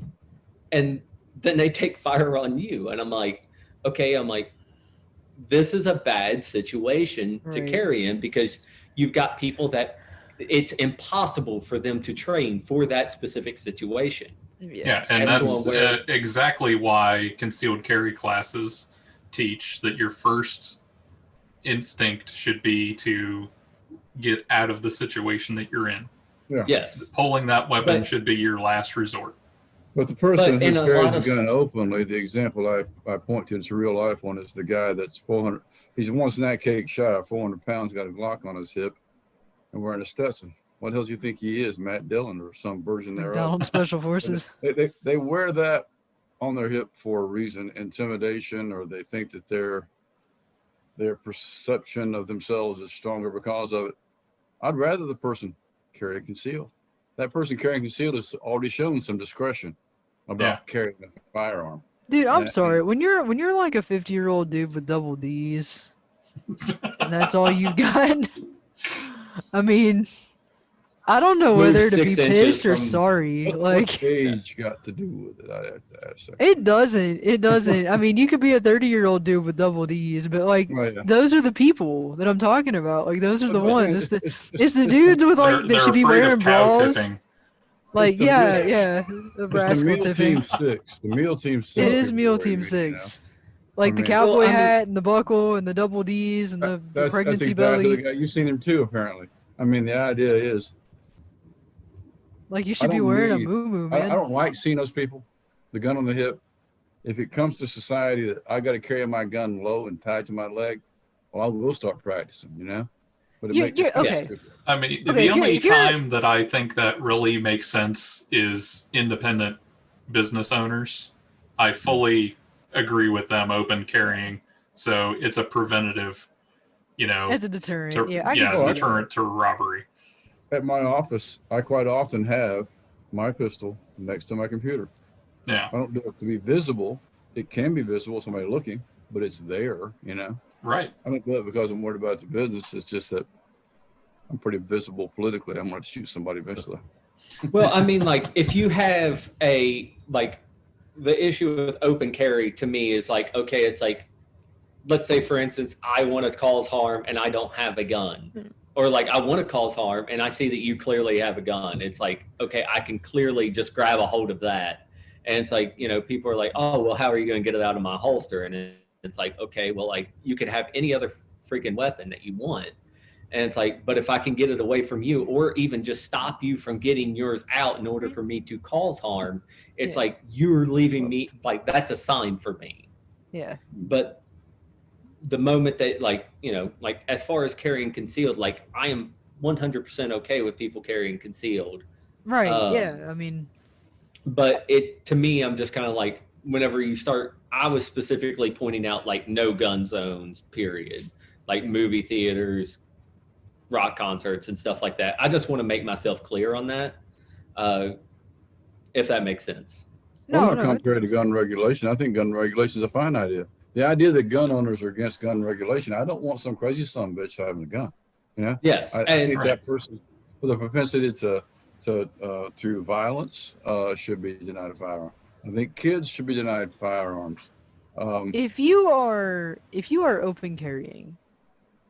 and then they take fire on you. And I'm like, okay, this is a bad situation to carry in because you've got people that it's impossible for them to train for that specific situation. Yeah, and that's exactly why concealed carry classes teach that your first instinct should be to get out of the situation that you're in. Yeah. Yes. Pulling that weapon should be your last resort. But the person who carries a gun openly, the example I point to, it's a real life one, is the guy that's 400. He's one snack cake shy of 400 pounds, got a Glock on his hip, and wearing a Stetson. What the hell do you think he is, Matt Dillon or some version thereof? Down Special Forces. They wear that on their hip for a reason, intimidation, or they think that their perception of themselves is stronger because of it. I'd rather the person carry concealed. That person carrying concealed has already shown some discretion about carrying a firearm. Dude, I'm sorry. When you're like a 50-year-old dude with double D's, and that's all you got. I mean, I don't know whether to be pissed or sorry. What's age got to do with it? I have to ask. It doesn't. I mean, you could be a 30-year-old dude with double D's, but like those are the people that I'm talking about. Like those are the ones. It's the dudes with like that should be wearing bras. Tipping. Like the meal tipping. Team 6. The meal team 6. It is meal team 6. Like the cowboy hat and the buckle and the double D's and the pregnancy belly. The guy. You've seen him too, apparently. I mean, the idea is. Like you should be wearing a moo-moo, man. I don't like seeing those people, the gun on the hip. If it comes to society that I got to carry my gun low and tied to my leg, well, I will start practicing, But it makes okay. I mean, the only time that I think that really makes sense is independent business owners. I fully agree with them open carrying, so it's a preventative, as a deterrent. Deterrent to robbery. At my office, I quite often have my pistol next to my computer. Yeah. I don't do it to be visible. It can be visible, somebody looking, but it's there, Right. I don't do it because I'm worried about the business. It's just that I'm pretty visible politically. I'm going to shoot somebody eventually. Well, I mean, like if you have a like the issue with open carry to me is like, okay, it's like, let's say for instance, I want to cause harm and I don't have a gun, or like I want to cause harm and I see that you clearly have a gun. It's like, okay, I can clearly just grab a hold of that. And it's like, you know, people are like, oh, well, how are you going to get it out of my holster? And it's like, okay, well, like you could have any other freaking weapon that you want. And it's like, but if I can get it away from you, or even just stop you from getting yours out in order for me to cause harm, it's like you're leaving me, like that's a sign for me. Yeah. But the moment that, like, you know, like as far as carrying concealed, like I am 100% okay with people carrying concealed. Right. Yeah. I mean, but it, to me, I'm just kind of like, whenever you start, I was specifically pointing out like no gun zones, period, like movie theaters, rock concerts and stuff like that. I just want to make myself clear on that, if that makes sense. Well, I'm not contrary to gun regulation. I think gun regulation is a fine idea. The idea that gun owners are against gun regulation, I don't want some crazy son of a bitch having a gun. You know? Yes. I think that person with a propensity to violence should be denied a firearm. I think kids should be denied firearms. If you are open carrying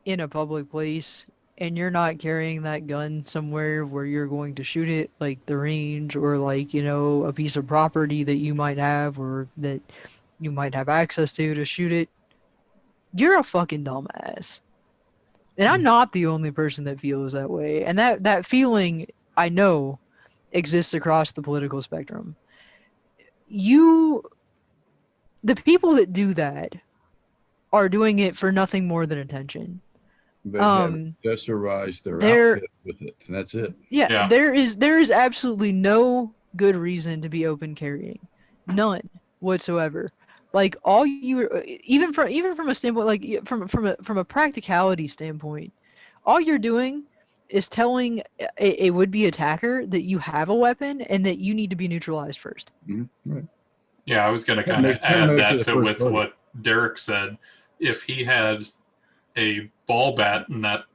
in a public place and you're not carrying that gun somewhere where you're going to shoot it, like the range or like, you know, a piece of property that you might have or that you might have access to shoot it, you're a fucking dumbass. And I'm not the only person that feels that way. And that feeling, I know, exists across the political spectrum. The people that do that are doing it for nothing more than attention. They accessorize their outfit with it, and that's it. Yeah, there is absolutely no good reason to be open carrying, none whatsoever. Like all you, even from a standpoint, like from a practicality standpoint, all you're doing is telling a would-be attacker that you have a weapon and that you need to be neutralized first. Mm-hmm. Right. Yeah, I was going to kind of add that to with what Derek said. If he had a ball bat in that,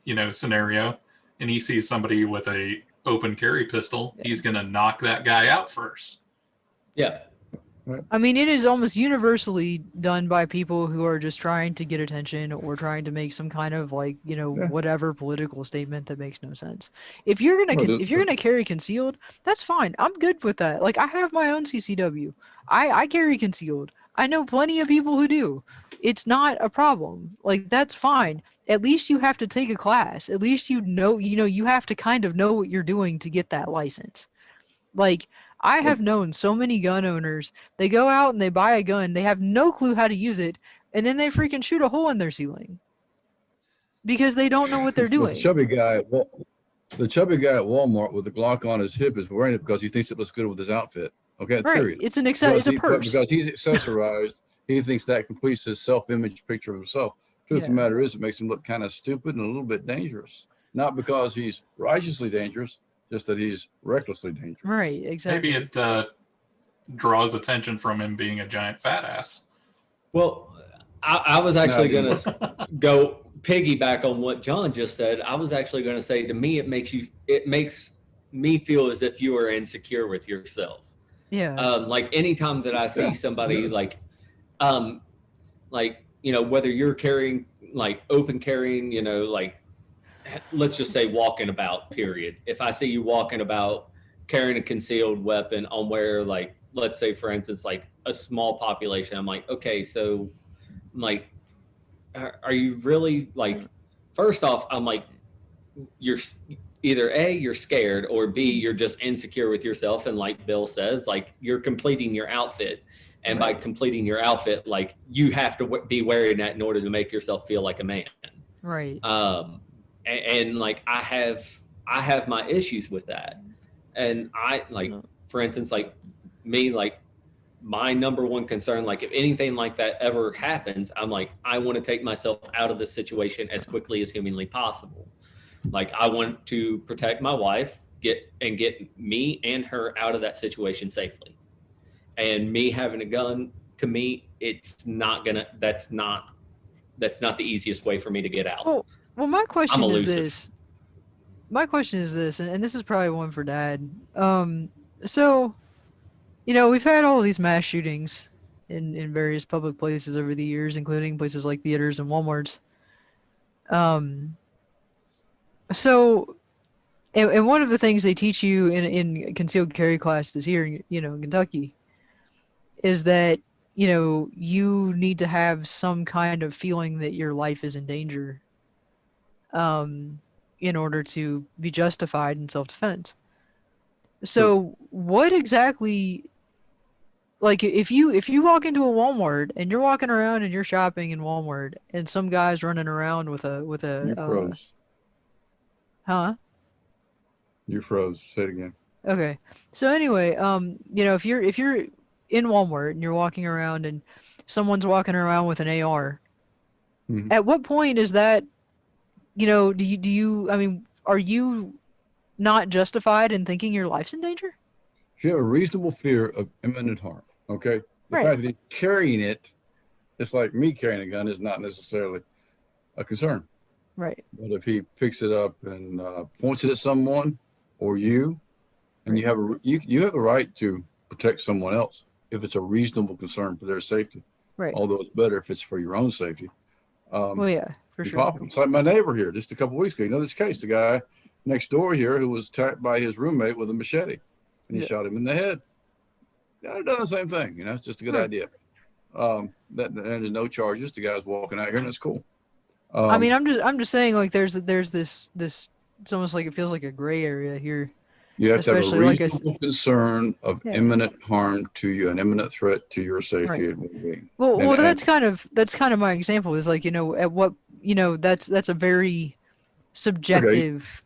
you know, scenario, and he sees somebody with a open carry pistol, he's going to knock that guy out first. Yeah. I mean, it is almost universally done by people who are just trying to get attention or trying to make some kind of like, you know, whatever political statement that makes no sense. If you're gonna carry concealed, that's fine. I'm good with that. Like I have my own CCW. I carry concealed. I know plenty of people who do. It's not a problem. Like that's fine. At least you have to take a class. At least you know, you have to kind of know what you're doing to get that license. Like I have known so many gun owners, they go out and they buy a gun, they have no clue how to use it, and then they freaking shoot a hole in their ceiling. Because they don't know what they're doing. The chubby guy at Walmart with the Glock on his hip is wearing it because he thinks it looks good with his outfit. Okay, right. Period. It's a purse. Because he's accessorized, he thinks that completes his self-image picture of himself. Truth of the matter is, it makes him look kind of stupid and a little bit dangerous. Not because he's righteously dangerous, just that he's recklessly dangerous. Right, exactly. Maybe it draws attention from him being a giant fat ass. Well, I was actually going to go piggyback on what John just said. I was actually going to say, to me, it makes me feel as if you are insecure with yourself. Yeah. Like anytime that I see somebody like, you know, whether you're carrying, like open carrying, you know, like, let's just say walking about, period. If I see you walking about carrying a concealed weapon on where, like, let's say, for instance, like a small population, I'm like, okay, so like, are you really like, first off, I'm like, you're either A, you're scared, or B, you're just insecure with yourself. And like Bill says, like you're completing your outfit. And by completing your outfit, like you have to be wearing that in order to make yourself feel like a man. Right. And like I have my issues with that, and I like, for instance, like me, like my number one concern, like if anything like that ever happens, I'm like, I want to take myself out of this situation as quickly as humanly possible. Like I want to protect my wife, get me and her out of that situation safely. And me having a gun, to me, that's not the easiest way for me to get out. Well, my question is this. my question is this, and this is probably one for Dad. So, you know, we've had all these mass shootings in various public places over the years, including places like theaters and Walmarts. Um, so, and one of the things they teach you in concealed carry classes here, in Kentucky, is that, you need to have some kind of feeling that your life is in danger, in order to be justified in self-defense. So, what exactly, like, if you walk into a Walmart and you're walking around and you're shopping in Walmart and some guy's running around with a You froze. huh? You froze. Say it again. Okay. So anyway, if you're in Walmart and you're walking around and someone's walking around with an AR, Mhm. at what point is that, I mean, are you not justified in thinking your life's in danger? If you have a reasonable fear of imminent harm, okay, the Right. fact that he's carrying it, it's like me carrying a gun, is not necessarily a concern. Right. But if he picks it up and points it at someone or you, and you have you have the right to protect someone else if it's a reasonable concern for their safety. Right. Although it's better if it's for your own safety. Well, yeah, for You sure. pop 'em. It's like my neighbor here just a couple weeks ago. You know this case, the guy next door here who was attacked by his roommate with a machete, and he Yeah. shot him in the head. Yeah, I've done the same thing. It's just a good Right. idea. And there's no charges. The guy's walking out here, and it's cool. I mean, I'm just saying, like, there's this it's almost like it feels like a gray area here. you have to have a especially like I s- reasonable concern of Yeah. imminent harm to you, an imminent threat to your safety Right. and well-being. Well, And- that's kind of my example is like, at what, that's a very subjective,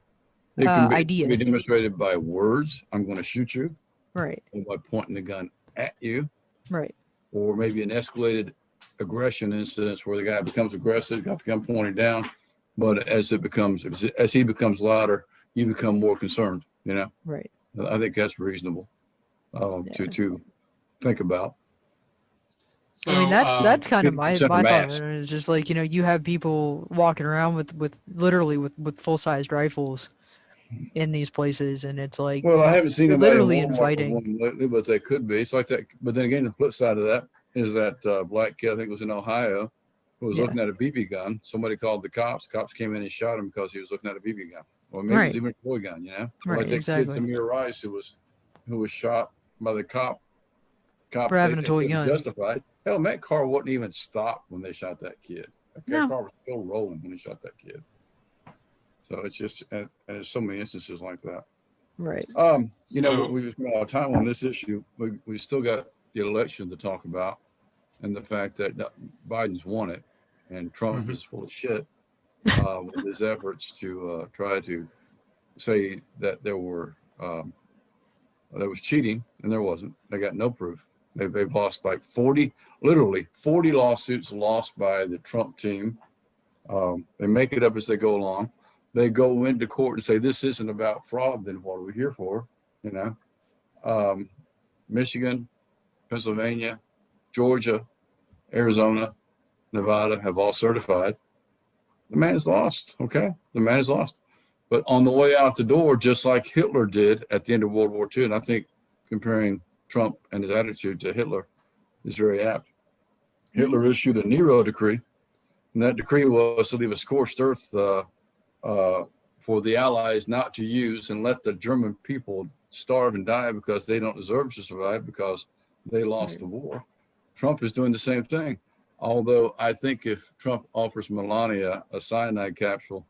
It can be, idea. be demonstrated by words. I'm going to shoot you, right, or by pointing the gun at you, right, or maybe an escalated aggression incidents where the guy becomes aggressive, got the gun pointed down. But as he becomes louder, you become more concerned. right. I think that's reasonable to think about. So, I mean, that's kind of my it's a thought of mask. it. It's just like, you have people walking around with literally with full-sized rifles in these places, and it's like, Well, I haven't seen You're anybody literally in Walmart with inviting- one lately, but they could be. It's like that. But then again, the flip side of that is that black kid, I think it was in Ohio, who was Yeah. looking at a BB gun. Somebody called the cops. Cops came in and shot him because he was looking at a BB gun. Or maybe Right. it's even a toy gun. Right, Like that exactly. kid Tamir Rice, who was shot by the cop. For having they a toy think it was gun. Justified. Hell, that car wouldn't even stop when they shot that kid. That No. car was still rolling when they shot that kid. So it's just, and there's so many instances like that. right, We've spent a lot of time on this issue. We still got the election to talk about, and the fact that Biden's won it, and Trump Mhm. is full of shit with his efforts to try to say that there was cheating, and there wasn't. They got no proof. They've lost like 40 lawsuits lost by the Trump team. They make it up as they go along. They go into court and say, this isn't about fraud, then what are we here for? Michigan, Pennsylvania, Georgia, Arizona, Nevada have all certified. The man's lost, okay? The man is lost. But on the way out the door, just like Hitler did at the end of World War II, and I think comparing Trump and his attitude to Hitler is very apt. Hitler issued a Nero decree, and that decree was to leave a scorched earth for the Allies not to use and let the German people starve and die because they don't deserve to survive because they lost the war. Trump is doing the same thing. Although I think if Trump offers Melania a cyanide capsule,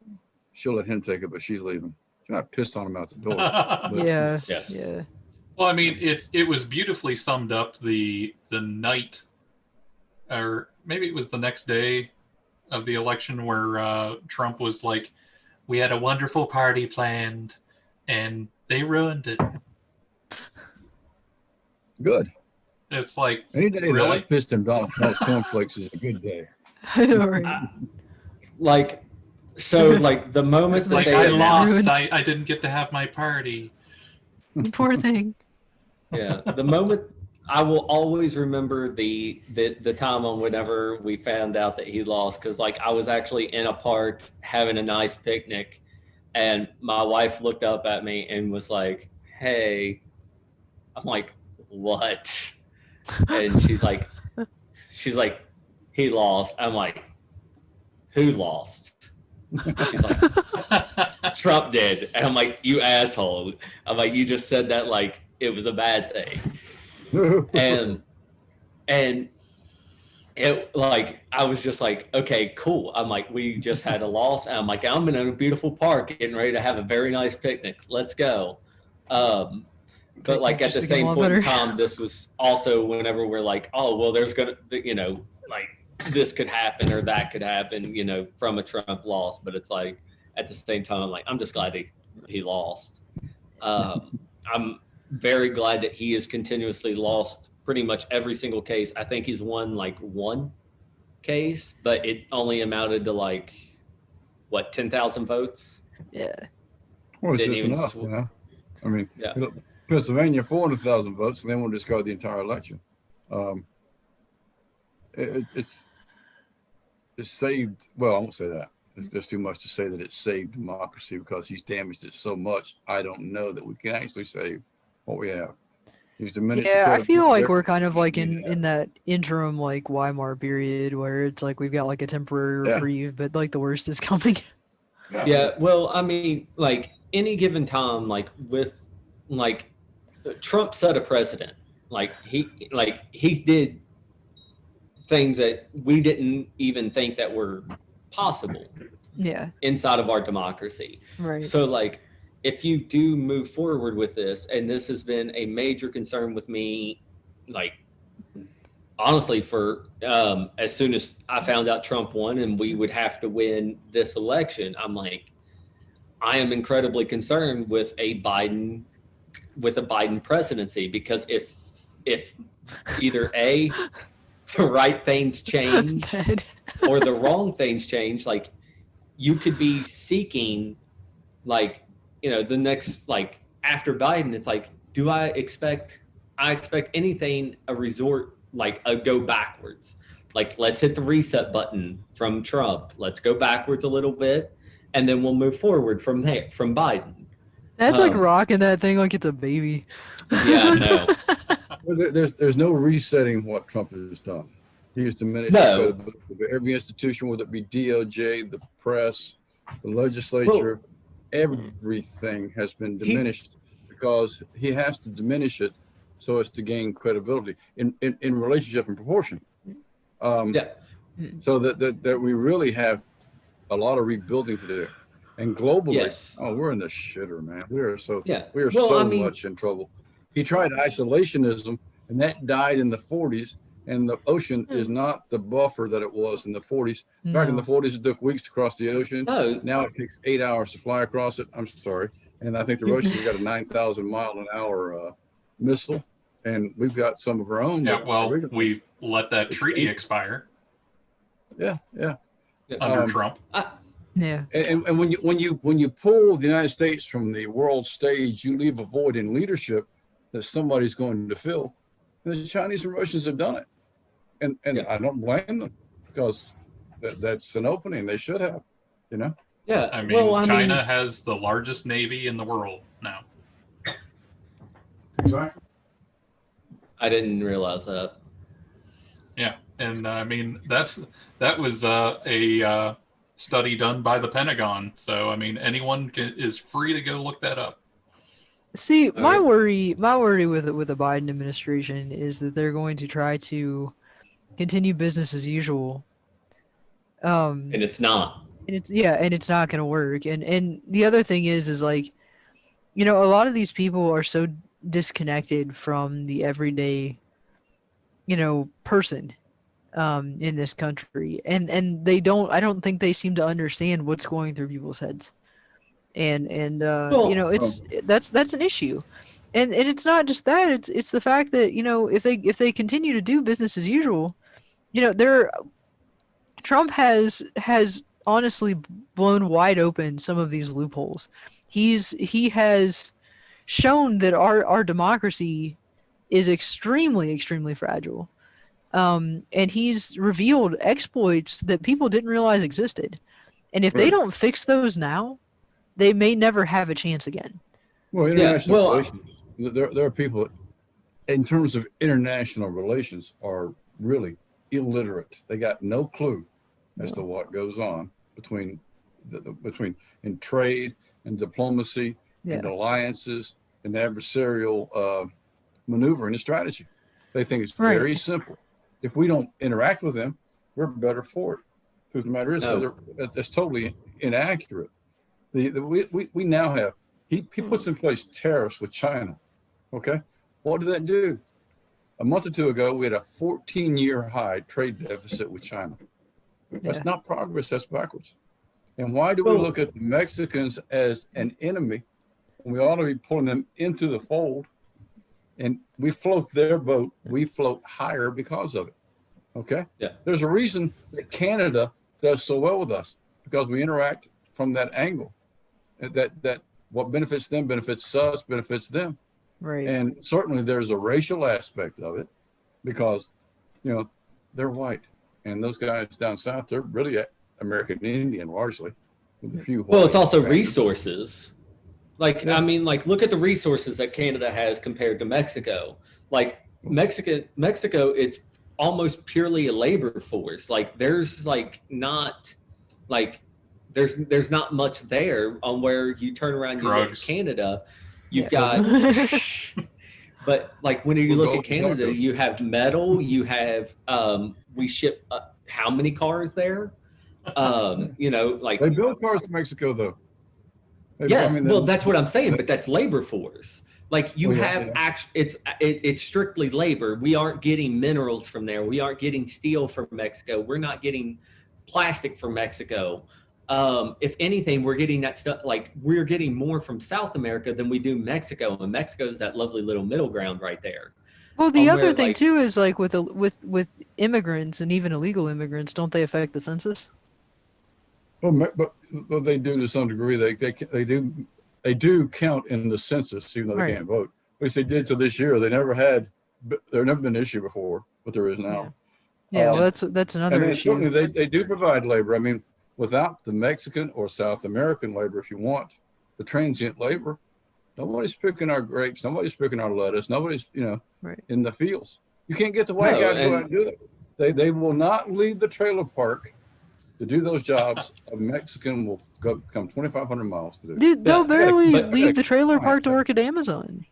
she'll let him take it, but she's leaving. She's not pissed on him out the door. But- yeah, Yes. yeah, Well, I mean, it was beautifully summed up the night, or maybe it was the next day of the election where Trump was like, "We had a wonderful party planned, and they ruined it." Good. It's like, Any day that Really? I pissed him Donald Trump's cornflakes is a good day. I know, right? Like, so like the moment It's that like they I announced- lost. ruined- I didn't get to have my party. Poor thing. Yeah, the moment I will always remember the time on whenever we found out that he lost, because like I was actually in a park having a nice picnic, And my wife looked up at me and was like, "Hey," I'm like, "What?" And she's like, "He lost." I'm like, "Who lost?" She's like, "Trump did." And I'm like, "You asshole." I'm like, "You just said that like it was a bad thing." And it like I was just like, okay, cool. I'm like, we just had a loss. And I'm like, I'm in a beautiful park getting ready to have a very nice picnic. Let's go. But like at the same point in time, this was also whenever we're like, oh well, there's gonna, like this could happen or that could happen, from a Trump loss. But it's like at the same time, I'm like, I'm just glad he lost. I'm very glad that he has continuously lost pretty much every single case. I think he's won like one case, but it only amounted to like what 10,000 votes. Yeah. Well, it's Didn't just even enough, I mean, Yeah. Pennsylvania 400,000 votes, and then we'll discard the entire election. It's saved. Well, I won't say that. There's too much to say that it saved democracy because he's damaged it so much. I don't know that we can actually save what we have. He's diminished. Yeah, I feel like we're kind of like in that interim like Weimar period where it's like we've got like a temporary reprieve, but like the worst is coming. Yeah, well, I mean, like any given time, like with like Trump set a precedent. Like he did things that we didn't even think that were possible. Yeah. Inside of our democracy. Right. So like if you do move forward with this, and this has been a major concern with me, like honestly, for as soon as I found out Trump won and we would have to win this election, I'm like, I am incredibly concerned with a Biden presidency, because if either the right things change or the wrong things change, like you could be seeking like, the next, like after Biden, it's like, do I expect anything a resort, like a go backwards? Like, let's hit the reset button from Trump. Let's go backwards a little bit, and then we'll move forward from there, from Biden. That's like rocking that thing like it's a baby. Yeah, I know. There's no resetting what Trump has done. He has diminished every institution, whether it be DOJ, the press, the legislature. Everything has been diminished because he has to diminish it so as to gain credibility in relationship and proportion. So that we really have a lot of rebuilding to do. And globally, we're in the shitter, man. We are so much in trouble. He tried isolationism, and that died in the 40s. And the ocean is not the buffer that it was in the 40s. Back in the 40s, it took weeks to cross the ocean. No. Now it takes 8 hours to fly across it. I'm sorry. And I think the Russians got a 9,000 mile an hour missile, and we've got some of our own. Yeah, well, we let that treaty expire. Yeah. Under Trump. Yeah. And when you pull the United States from the world stage, you leave a void in leadership that somebody's going to fill. And the Chinese and Russians have done it. And I don't blame them, because that's an opening they should have, Yeah. I mean, China has the largest navy in the world now. Exactly. I didn't realize that. Yeah, and I mean that was a study done by the Pentagon. So I mean, anyone is free to go look that up. See, my worry with the Biden administration is that they're going to try to continue business as usual. And it's not. And it's not going to work. And the other thing is like, a lot of these people are so disconnected from the everyday, person in this country. And I don't think they seem to understand what's going through people's heads. That's an issue. And it's not just that, it's the fact that, if they continue to do business as usual, Trump has honestly blown wide open some of these loopholes. He has shown that our democracy is extremely, extremely fragile. And he's revealed exploits that people didn't realize existed. And if they don't fix those now, they may never have a chance again. Well, international well, relations. There are people, in terms of international relations, are really illiterate. They got no clue as to what goes on between between in trade and diplomacy and Yeah. alliances and adversarial maneuvering and strategy. They think it's Right. very simple. If we don't interact with them, we're better for it. Truth of the matter is, No. that's totally inaccurate. We now have, he puts in place tariffs with China. Okay. What did that do? A month or two ago, we had a 14-year high trade deficit with China. That's Yeah. not progress, that's backwards. And why do we Well- look at the Mexicans as an enemy when we ought to be pulling them into the fold? And we float their boat, we float higher because of it. Okay? Yeah. There's a reason that Canada does so well with us, because we interact from that angle. And that what benefits them benefits us, benefits them. Right. And certainly there's a racial aspect of it, because, they're white. And those guys down south, they're really American Indian largely, with a few Well, it's white also families. resources. Like, Yeah. I mean, like, look at the resources that Canada has compared to Mexico. Like, Mexico, it's almost purely a labor force. Like, there's like not, like, there's not much there on where you turn around. You look at Drugs. Canada, you've Yeah. got. But like when you We'll look go at Canada, tacos. you have metal. You have we ship how many cars there? Like They build cars in Mexico, though. yes, well, that's what I'm saying, but that's labor force. Like you Well, yeah, have yeah. it's strictly labor. We aren't getting minerals from there. We aren't getting steel from Mexico. We're not getting plastic from Mexico. If anything, we're getting that stuff. Like we're getting more from South America than we do Mexico, and Mexico is that lovely little middle ground right there. Well, the on other where, thing like- too is like with immigrants and even illegal immigrants, don't they affect the census? Well, but they do to some degree. They do count in the census, even though they Right. can't vote. At least they did to this year. There never been an issue before, but there is now. Yeah, well, Um, that's another And then issue. certainly they do provide labor. I mean, without the Mexican or South American labor, if you want, the transient labor, nobody's picking our grapes, nobody's picking our lettuce, nobody's, Right. in the fields. You can't get the white No, guy to go and- out and do that. They will not leave the trailer park to do those jobs. A Mexican will come 2,500 miles to do. Dude, they'll Yeah, barely but- leave the trailer Right. park to work at Amazon.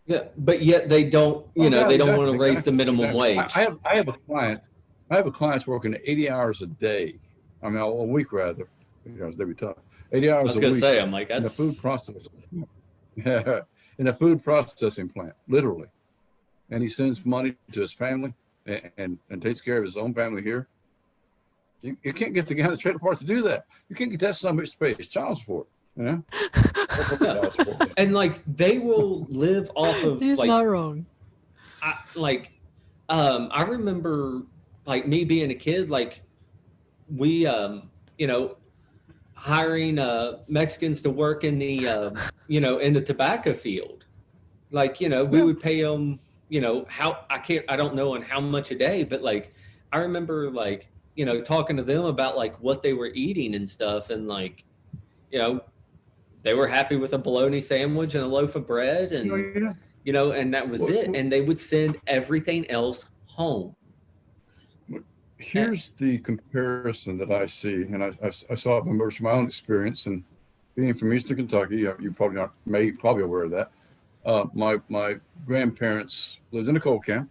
Yeah, but yet they don't. Oh, yeah, They don't want to exactly, raise the minimum exactly. wage. I have a client. I have a client's working 80 hours a day. I mean, a week rather. 80 hours, they'd be tough. 80 I hours was a gonna week say, I'm like, in a that's food processing. In a food processing plant, literally. And he sends money to his family and takes care of his own family here. You can't get the guy in the trailer park to do that. You can't get that son of a bitch to pay his child support. Child support. and like they will live off of He's like not wrong. I remember like me being a kid, like we hiring Mexicans to work in the in the tobacco field. Like, we Yeah. would pay them, I don't know on how much a day, but like I remember like, talking to them about like what they were eating and stuff, and like, they were happy with a bologna sandwich and a loaf of bread and Yeah. and that was Well, it. And they would send everything else home. Here's the comparison that I see, and I saw it from my own experience, and being from Eastern Kentucky, you probably aware of that. My grandparents lived in a coal camp.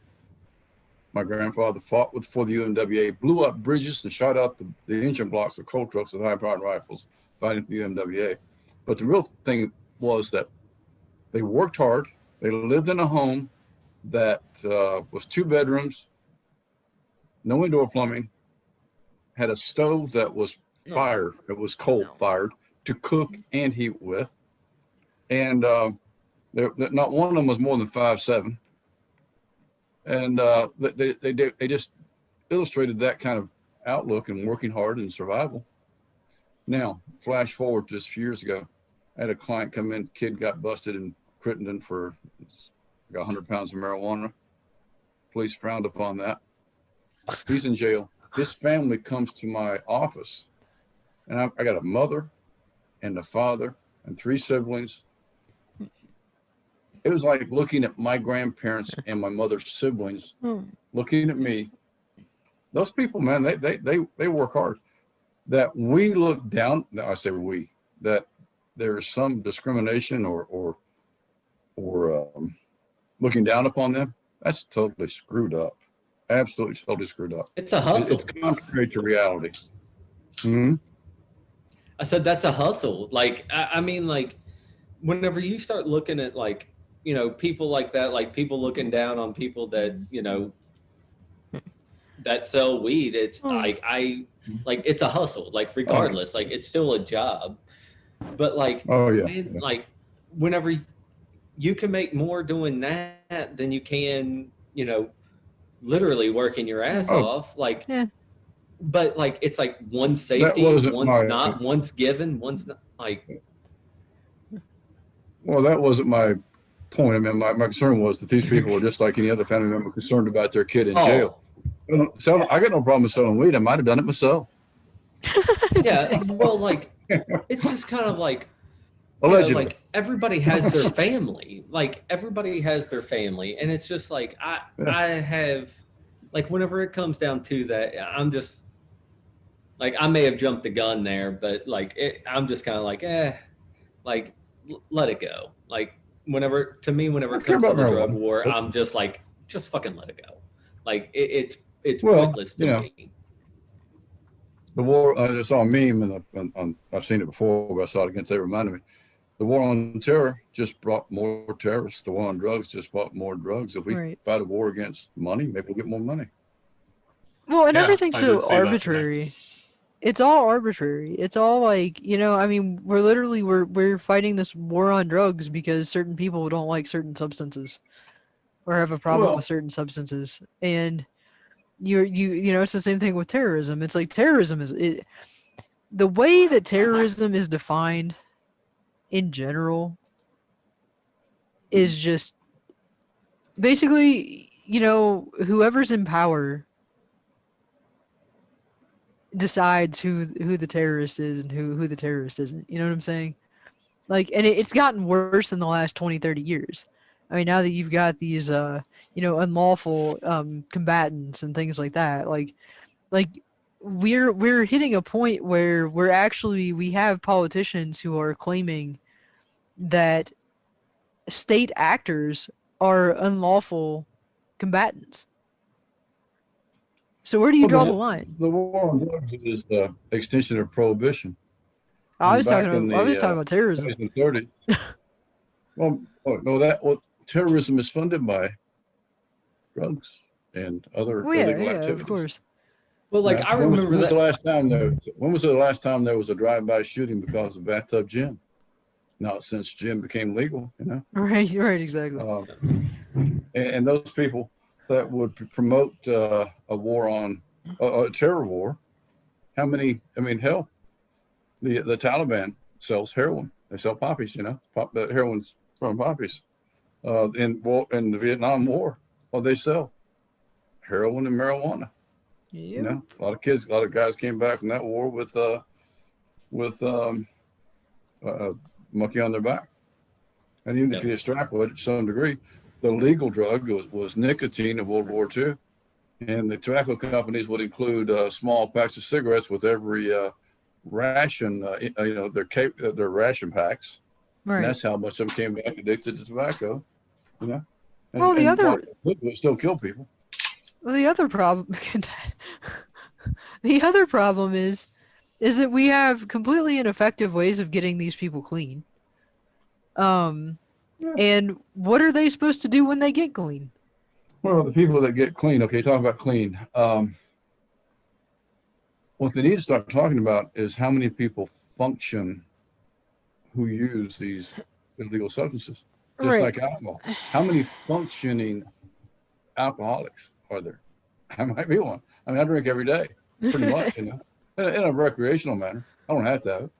My grandfather fought for the UMWA, blew up bridges and shot out the engine blocks of coal trucks with high-powered rifles, fighting for the UMWA. But the real thing was that they worked hard. They lived in a home that was 2 bedrooms, no indoor plumbing, had a stove that was fired, it was coal fired to cook and heat with. And not one of them was more than 5'7". And they just illustrated that kind of outlook and working hard and survival. Now, flash forward just a few years ago, I had a client come in, kid got busted in Crittenden for like 100 pounds of marijuana. Police frowned upon that. He's in jail. His family comes to my office, and I got a mother, and the father and 3 siblings. It was like looking at my grandparents and my mother's siblings, looking at me. Those people, man, they work hard. That we look down. I say we. That there is some discrimination or looking down upon them. That's totally screwed up. Absolutely, totally screwed up. It's a hustle. It's contrary to reality. Mm-hmm. I said that's a hustle. Like I mean, like whenever you start looking at like, you know, people like that, like people looking down on people that, you know, that sell weed, it's like it's a hustle. Like regardless, like it's still a job. But like, man, like whenever you can make more doing that than you can, you know, literally working your ass off. Like, but like it's like one's safety, one's not, one's given, one's not. Like, well, that wasn't my point. I mean, my concern was that these people were just like any other family member concerned about their kid in jail. So I got no problem with selling weed. I might have done it myself. Yeah, well, like it's just kind of like, allegedly, you know, like everybody has their family. Like everybody has their family, and it's just like I have, like whenever it comes down to that, I'm just like I may have jumped the gun there, but like I'm just kind of like like let it go. Like whenever it comes to the drug war, I'm just like just fucking let it go. Like it's pointless to me. The war, I saw a meme, and I've seen it before, but I saw it again. They reminded me. The war on terror just brought more terrorists. The war on drugs just brought more drugs. If we fight a war against money, maybe we'll get more money. Well, and everything's so arbitrary. It's all arbitrary. It's all like, you know, I mean, we're fighting this war on drugs because certain people don't like certain substances or have a problem with certain substances. And you know, it's the same thing with terrorism. It's like terrorism the way that terrorism is defined in general is just basically, you know, whoever's in power decides who the terrorist is and who the terrorist isn't. You know what I'm saying? Like, and it's gotten worse in the last 20-30 years. I mean, now that you've got these you know, unlawful combatants and things like that, like we're hitting a point where we have politicians who are claiming that state actors are unlawful combatants. So where do you draw the line? The war on drugs is the extension of prohibition. I was talking about terrorism. 1930. Terrorism is funded by drugs and other illegal activities. Of course. Well, like I remember when was the last time there was a drive-by shooting because of bathtub gin? Not since gin became legal, you know. Right, exactly. And those people that would promote a war on a terror war, how many? I mean, hell, the Taliban sells heroin. They sell poppies, you know. Heroin's from poppies. In the Vietnam War, they sell heroin and marijuana. Yep. You know, a lot of guys came back from that war with monkey on their back. And even if you extrapolate it to some degree, the legal drug was nicotine in World War II. And the tobacco companies would include small packs of cigarettes with every ration, you know, their ration packs. Right. And that's how much of them came back addicted to tobacco, you know. And, it still kill people. Well, the other problem is that we have completely ineffective ways of getting these people clean. And what are they supposed to do when they get clean? Well, the people that get clean, okay, talk about clean. What they need to start talking about is how many people function who use these illegal substances, just like alcohol. How many functioning alcoholics are there? I might be one. I mean, I drink every day, pretty much, you know, in a recreational manner. I don't have to have it.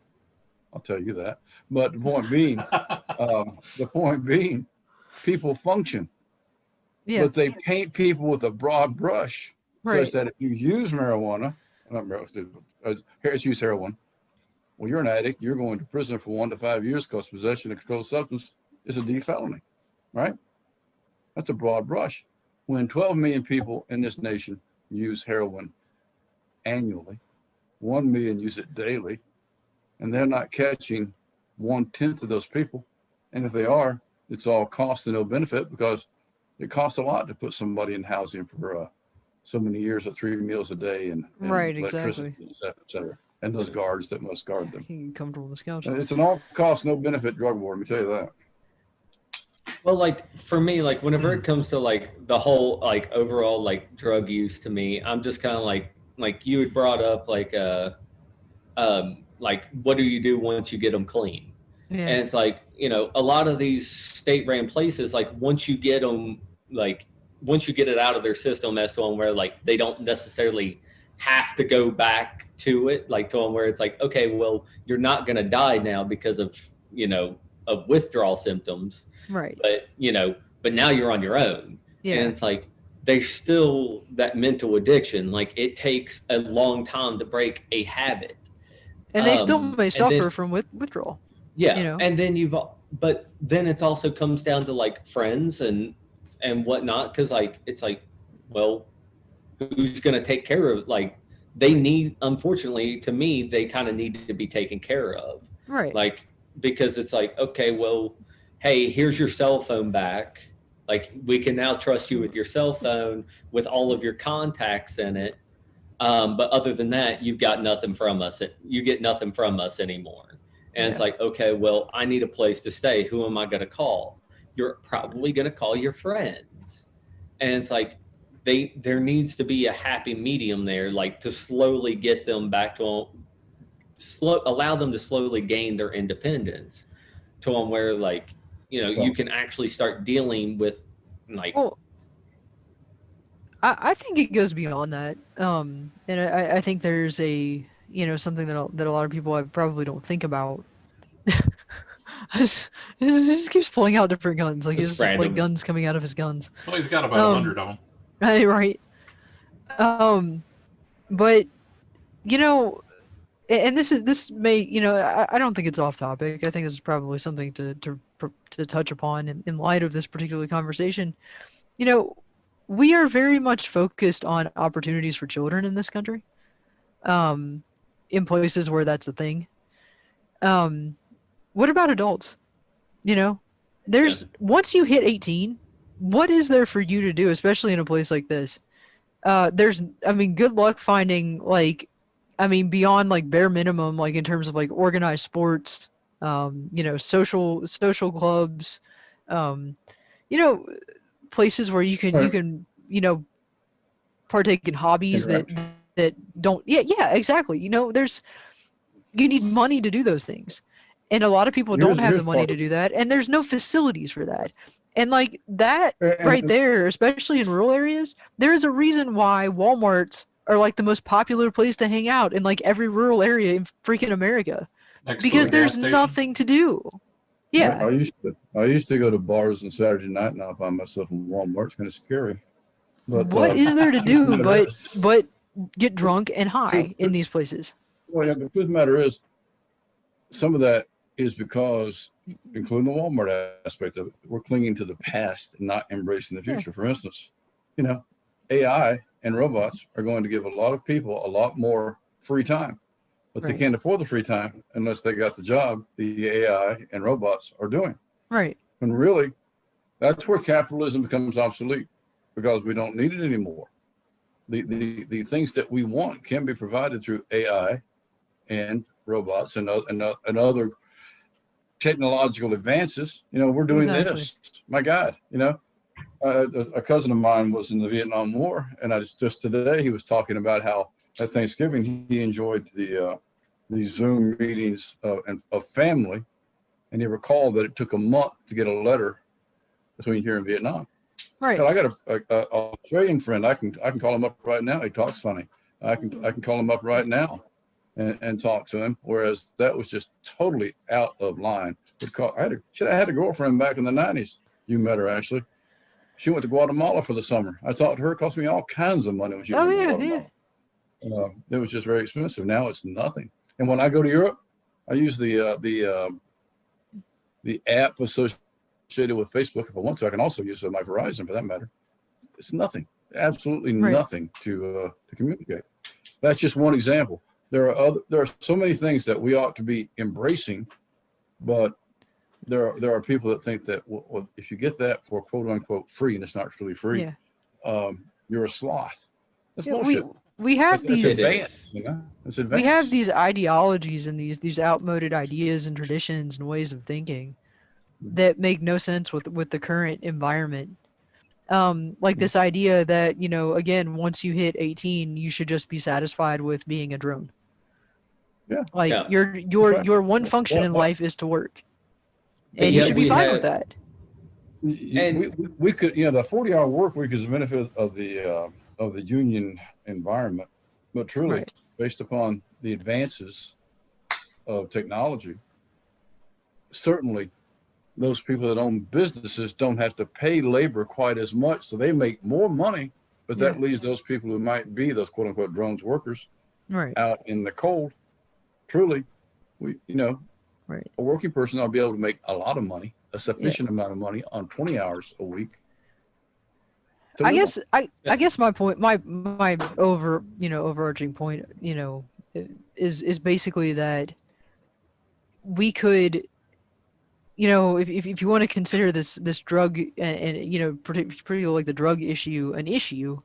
I'll tell you that. But the point being, people function. Yeah. But they paint people with a broad brush, such that if you use marijuana, let's use heroin. Well, you're an addict. You're going to prison for 1 to 5 years because possession of controlled substance is a D felony, right? That's a broad brush. When 12 million people in this nation use heroin annually, 1 million use it daily, and they're not catching 1/10 of those people. And if they are, it's all cost and no benefit because it costs a lot to put somebody in housing for so many years at 3 meals a day and Right, electricity, exactly. et cetera, and those guards that must guard them. You can comfortable on the couch. It's an all cost, no benefit drug war. Let me tell you that. Well, like for me, like whenever it comes to like the whole like overall like drug use to me, I'm just kind of like you had brought up like what do you do once you get them clean? Yeah. And it's like, you know, a lot of these state-ran places, like once you get them, like once you get it out of their system, as to them where like they don't necessarily have to go back to it, like to them where it's like, okay, well, you're not going to die now because of, you know, of withdrawal symptoms, Right. but now you're on your own. Yeah. And it's like, there's still that mental addiction. Like it takes a long time to break a habit. And they still and may suffer then- from withdrawal. Yeah, you know? and then but then it's also comes down to like friends and whatnot, because like it's like, well, who's going to take care of, like they need, unfortunately to me, they kind of need to be taken care of, Right. like because it's like, okay, well, hey, here's your cell phone back, like we can now trust you with your cell phone with all of your contacts in it, but other than that, you've got nothing from us. You get nothing from us anymore. And it's like, okay, well, I need a place to stay. Who am I going to call? You're probably going to call your friends. And it's like, there needs to be a happy medium there, like to slowly get them back to allow them to slowly gain their independence to them where like, you know, you can actually start dealing with like, Well, I think it goes beyond that. And I think there's something that a lot of people probably don't think about. He just keeps pulling out different guns. Like Just it's just like random. guns coming out of his guns. Well, he's got about 100 of them. Right. But and this may, I don't think it's off topic. I think this is probably something to touch upon in light of this particular conversation. We are very much focused on opportunities for children in this country, in places where that's a thing. What about adults? Once you hit 18, what is there for you to do, especially in a place like this? Good luck finding beyond like bare minimum, like in terms of like organized sports, social clubs, places where you can partake in hobbies that don't exactly. You need money to do those things, and a lot of people don't have the money to do that, and there's no facilities for that. And like that right there, especially in rural areas, there is a reason why Walmarts are like the most popular place to hang out in like every rural area in freaking America, because there's nothing to do. Yeah. I used to go to bars on Saturday night. Now I find myself in Walmart. It's kind of scary. But what is there to do but get drunk and high in these places? Well, yeah, the truth of the matter is, some of that is because, including the Walmart aspect of it, we're clinging to the past and not embracing the future. For instance, AI and robots are going to give a lot of people a lot more free time, but they can't afford the free time unless they got the job the AI and robots are doing. Right. And really, that's where capitalism becomes obsolete, because we don't need it anymore. The things that we want can be provided through AI and robots and other technological advances. We're doing this. My God, a cousin of mine was in the Vietnam War, and just today he was talking about how at Thanksgiving he enjoyed these Zoom meetings of family, and he recalled that it took a month to get a letter between here and Vietnam. Right. I got a Australian friend. I can call him up right now. He talks funny. I can call him up right now and talk to him. Whereas that was just totally out of line. I had a girlfriend back in the 90s. You met her, Ashley. She went to Guatemala for the summer. I talked to her. It cost me all kinds of money when she was in Guatemala. It was just very expensive. Now it's nothing. And when I go to Europe, I use the app associated with Facebook if I want to. I can also use my Verizon for that matter. It's nothing, absolutely Right. nothing to communicate. That's just one example. There are so many things that we ought to be embracing, but there are people that think that well, if you get that for quote unquote free, and it's not truly free, Yeah. you're a sloth. That's Yeah, bullshit. we have That's these It advanced, is. you know? It's we advanced. have these ideologies and these outmoded ideas and traditions and ways of thinking that make no sense with the current environment. Like this idea that, you know, again, once you hit 18, you should just be satisfied with being a drone. Yeah. Like Yeah. your one function in Well, life is to work, But and you yet should be we fine with have- that. And- we could, you know, the 40-hour work week is a benefit of the union environment, but truly, Right. based upon the advances of technology, certainly those people that own businesses don't have to pay labor quite as much, so they make more money. But that Yeah. leaves those people who might be those quote unquote drones workers Right. out in the cold. Truly, Right. a working person ought to be able to make a lot of money, a sufficient amount of money on 20 hours a week. to I live guess I guess my point, my overarching point, is basically that we could, if you want to consider this drug and particularly like the drug issue an issue,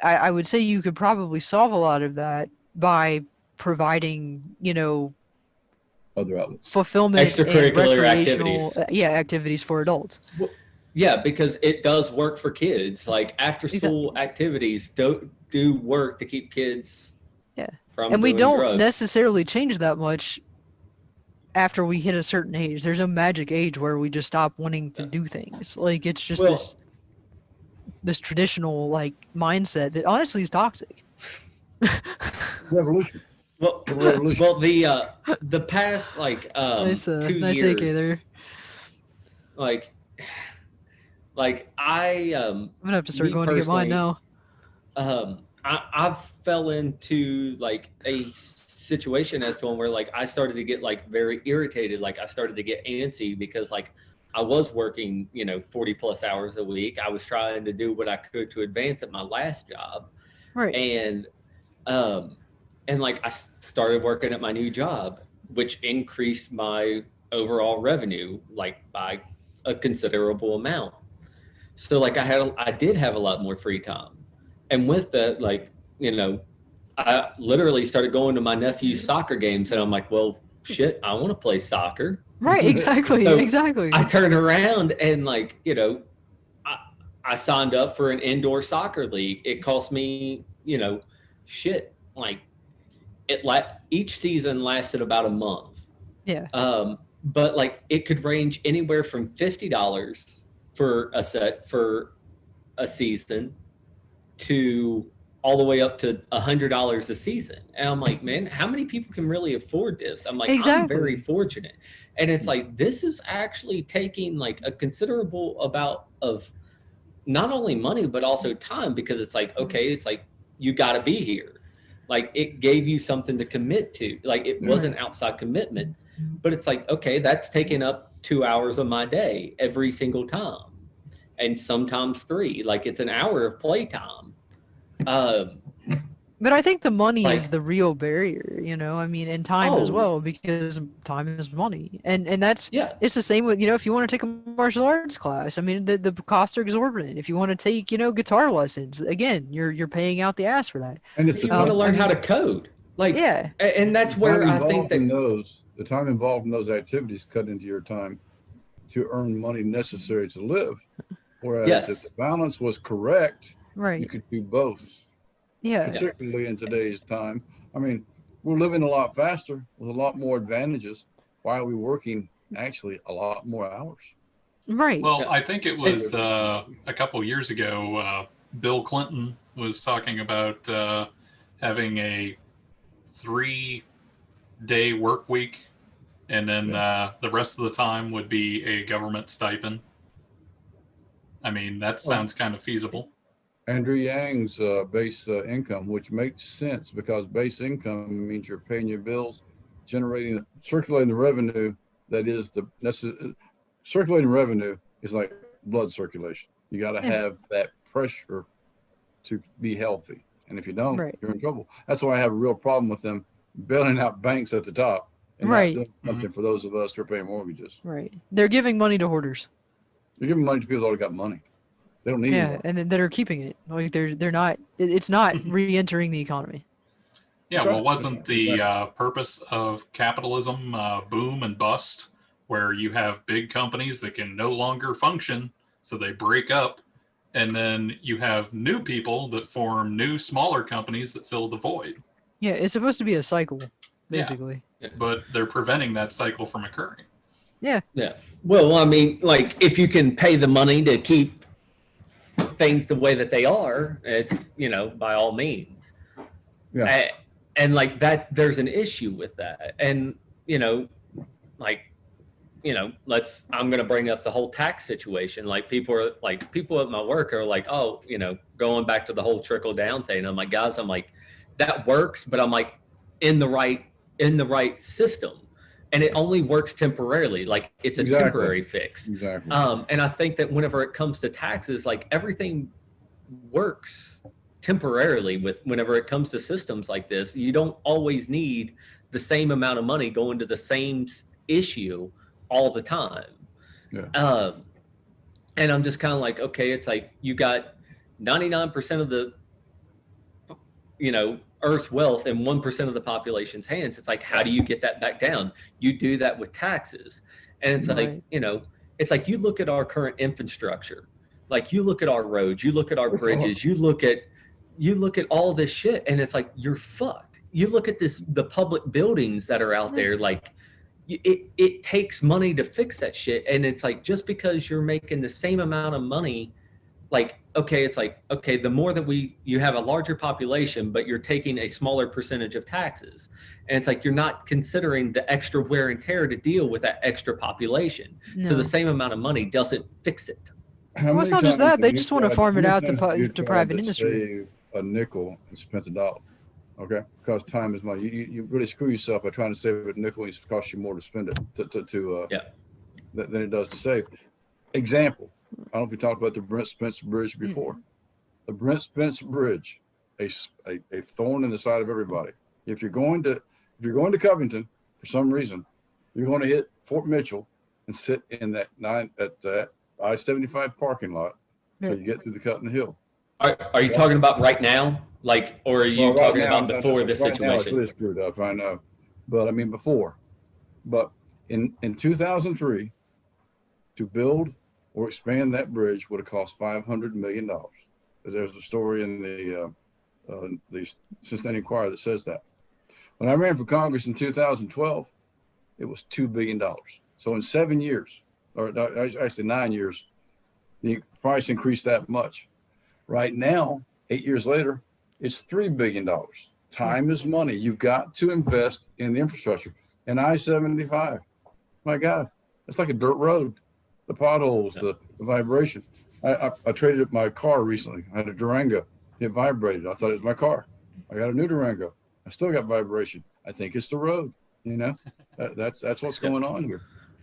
I would say you could probably solve a lot of that by providing on other outlets. fulfillment and Extracurricular recreational activities. activities for adults. Yeah, because it does work for kids. Like after school activities do work to keep kids from And we doing don't drugs. necessarily change that much after we hit a certain age. There's no magic age where we just stop wanting to do things. Like it's just Well- this traditional like mindset that honestly is toxic. Revolution. Well, The revolution. well, the past like nice 2 nice years, AK there. like I'm gonna have to start me going to get mine personally, now. I fell into like a situation as to one where like I started to get like very irritated. Like I started to get antsy because like I was working, 40 plus hours a week. I was trying to do what I could to advance at my last job. Right. And like I started working at my new job, which increased my overall revenue like by a considerable amount. So like I did have a lot more free time. And with that, like, I literally started going to my nephew's soccer games and I'm like, well, shit, I want to play soccer. Right, exactly. So exactly. I turned around and like, I signed up for an indoor soccer league. It cost me, shit, like each season lasted about a month. Yeah. But like it could range anywhere from $50 for a season to all the way up to $100 a season. And I'm like, man, how many people can really afford this? I'm like, I'm Exactly. very fortunate. And it's like, this is actually taking like a considerable amount of not only money, but also time, because it's like, okay, it's like, you got to be here. Like it gave you something to commit to. Like it wasn't outside commitment, but it's like, okay, that's taking up 2 hours of my day every single time. And sometimes 3, like it's an hour of playtime. But I think the money is Like- the real barrier, I mean, and time as Oh. well, because time is money. And that's Yeah. it's the same with, if you want to take a martial arts class, I mean, the costs are exorbitant. If you want to take, guitar lessons, again, you're paying out the ass for that. And it's the You want to time, learn I how mean- to code. Like, Yeah. and that's time where I think involved that in the time involved in those activities cut into your time to earn money necessary to live. Whereas Yes. if the balance was correct, you Right. could do both. Yeah. Particularly in today's time. I mean, we're living a lot faster with a lot more advantages. Why are we working actually a lot more hours? Right. Well, Yeah. I think it was a couple years ago, Bill Clinton was talking about having a 3-day work week, and then the rest of the time would be a government stipend. I mean, that sounds kind of feasible. Andrew Yang's base income, which makes sense because base income means you're paying your bills circulating the revenue that is circulating revenue is like blood circulation. You got to have that pressure to be healthy. And if you don't, Right. you're in trouble. That's why I have a real problem with them bailing out banks at the top and Right. not doing something for those of us who are paying mortgages. Right. They're giving money to hoarders. They're giving money to people that already got money. They don't need Yeah, more. and then that are keeping it. Like they're not. It's not re-entering the economy. Yeah, Sure. well, wasn't the purpose of capitalism boom and bust, where you have big companies that can no longer function, so they break up, and then you have new people that form new, smaller companies that fill the void. Yeah, it's supposed to be a cycle, basically. But they're preventing that cycle from occurring. Yeah. Well, I mean, like if you can pay the money to keep things the way that they are, it's, you know, by all means. Yeah. And like that, there's an issue with that. And, you know, like, you know, I'm going to bring up the whole tax situation. Like people at my work are like, oh, you know, going back to the whole trickle down thing. I'm like, guys, that works, but I'm like in the right system. And it only works temporarily. Like it's a Exactly. temporary fix. Exactly. And I think that whenever it comes to taxes, like everything works temporarily whenever it comes to systems like this. You don't always need the same amount of money going to the same issue all the time. Yeah. And I'm just kind of like, okay, it's like you got 99% of the, you know, Earth's wealth in 1% of the population's hands. It's like, how do you get that back down? You do that with taxes. And it's like, you know, it's like you look at our current infrastructure, like you look at our roads, you look at our bridges, you look at all this shit, and it's like you're fucked. You look at the public buildings that are out there, like it takes money to fix that shit. And it's like, just because you're making the same amount of money, like, okay, it's like, okay, the more that you have a larger population, but you're taking a smaller percentage of taxes. And it's like, you're not considering the extra wear and tear to deal with that extra population. So No. the same amount of money doesn't fix it. How Well, it's many not just times that. They have just you want to tried- farm it how out many times have you to tried private to industry. save a nickel and spent a dollar? Okay, because time is money. You really screw yourself by trying to save a nickel. It costs you more to spend it than it does to save. Example: I don't know if you talked about the Brent Spencer Bridge before. The Brent Spencer Bridge, a thorn in the side of everybody. If you're going to Covington for some reason, you're going to hit Fort Mitchell and sit in that I-75 parking lot until you get through the cut in the hill. Are you talking about right now? Like, or are you Well, right talking now, about before this right now it's situation? really screwed up, I know. But I mean before. But in 2003, to build or expand that bridge would have cost $500 million. There's a story in the Cincinnati Enquirer that says that. When I ran for Congress in 2012, it was $2 billion. So in 7 years, or actually 9 years, the price increased that much. Right now, 8 years later, it's $3 billion. Time is money. You've got to invest in the infrastructure. And I-75, my God, it's like a dirt road. The potholes, the vibration. I traded my car recently. I had a Durango. It vibrated. I thought it was my car. I got a new Durango. I still got vibration. I think it's the road. You know, that's what's going on here.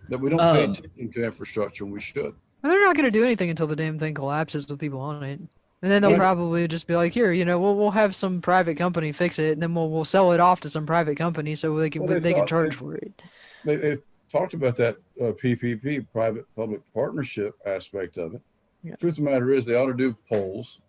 That we don't pay attention to infrastructure. We should. And they're not going to do anything until the damn thing collapses with people on it. And then they'll Right. probably just be like, here, you know, we'll have some private company fix it, and then we'll sell it off to some private company so they can Well, they can charge for it. They've talked about that PPP, private-public partnership aspect of it. Yeah. Truth of the matter is they ought to do tolls,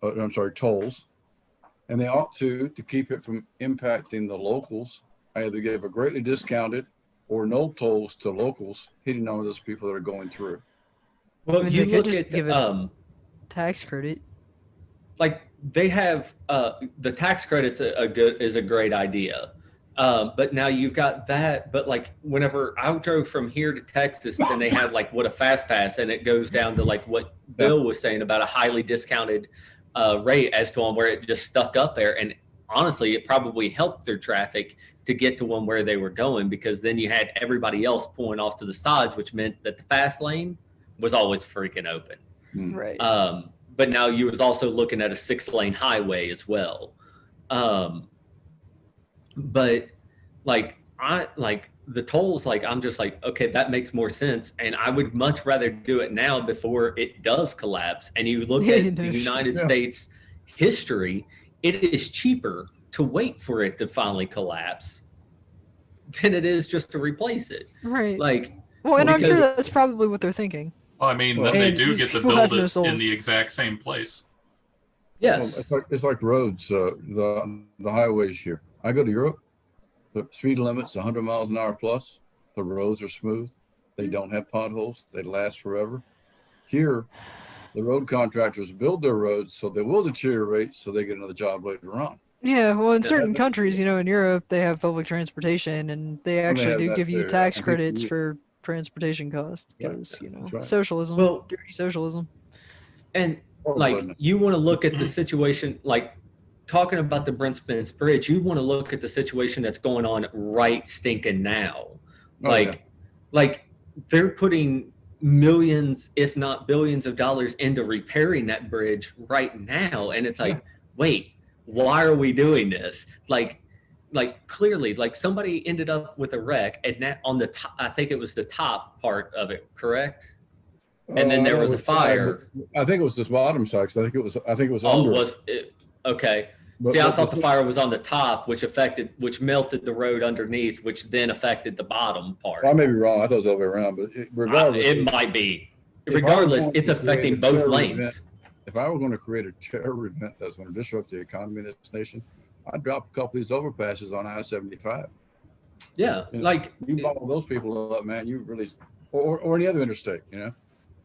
and they ought to keep it from impacting the locals. Either give a greatly discounted or no tolls to locals, hitting on those people that are going through. Well, I mean, you they could look just at give it tax credit. like they have the tax credit's is a great idea. But now you've got that, but like whenever I drove from here to Texas, then they had like what a fast pass, and it goes down to like what Bill was saying about a highly discounted rate as to one where it just stuck up there. And honestly, it probably helped their traffic to get to one where they were going, because then you had everybody else pulling off to the sides, which meant that the fast lane was always freaking open. Right. But now you was also looking at a 6-lane highway as well. But like, I like the tolls, like I'm just like, okay, that makes more sense. And I would much rather do it now before it does collapse. And you look Yeah, at no the shit. United Yeah. States history, it is cheaper to wait for it to finally collapse than it is just to replace it. Right. Like, Well, and I'm sure because- that's probably what they're thinking. Well, I mean, Well, then they and do these get to people have build no it in souls. the exact same place. yes. Well, it's like roads. The highways here. I go to Europe. The speed limit's 100 miles an hour plus. The roads are smooth. They don't have potholes. They last forever. Here, the road contractors build their roads so they will deteriorate, so they get another job later on. Yeah, well, in Yeah, certain that- countries, you know, in Europe, they have public transportation, and they actually have do that give you too, tax and people credits use- for transportation costs Right, because, you know, that's right. socialism, Well- dirty socialism. And Horrible, like isn't it? you want to look at the situation, like talking about the Brent Spence Bridge, you want to look at the situation that's going on right stinking now. Oh, Like, like they're putting millions, if not billions of dollars into repairing that bridge right now. And it's like, wait, why are we doing this? Like clearly, like somebody ended up with a wreck and that on the top, I think it was the top part of it, correct? And then there that was a fire. I think it was this bottom side. 'Cause I think it was Oh, under. was it? Okay. But- See, I but thought the fire was on the top, which melted the road underneath, which then affected the bottom part. I may be wrong. I thought it was the other way around, but regardless, It might be. If I was Regardless, going it's to create affecting a both terror lanes. event- if I were going to create a terror event that's going to disrupt the economy in this nation, I'd drop a couple of these overpasses on I-75. Yeah, Yeah. like You bottle those people up, man. You really, or any other interstate, you know.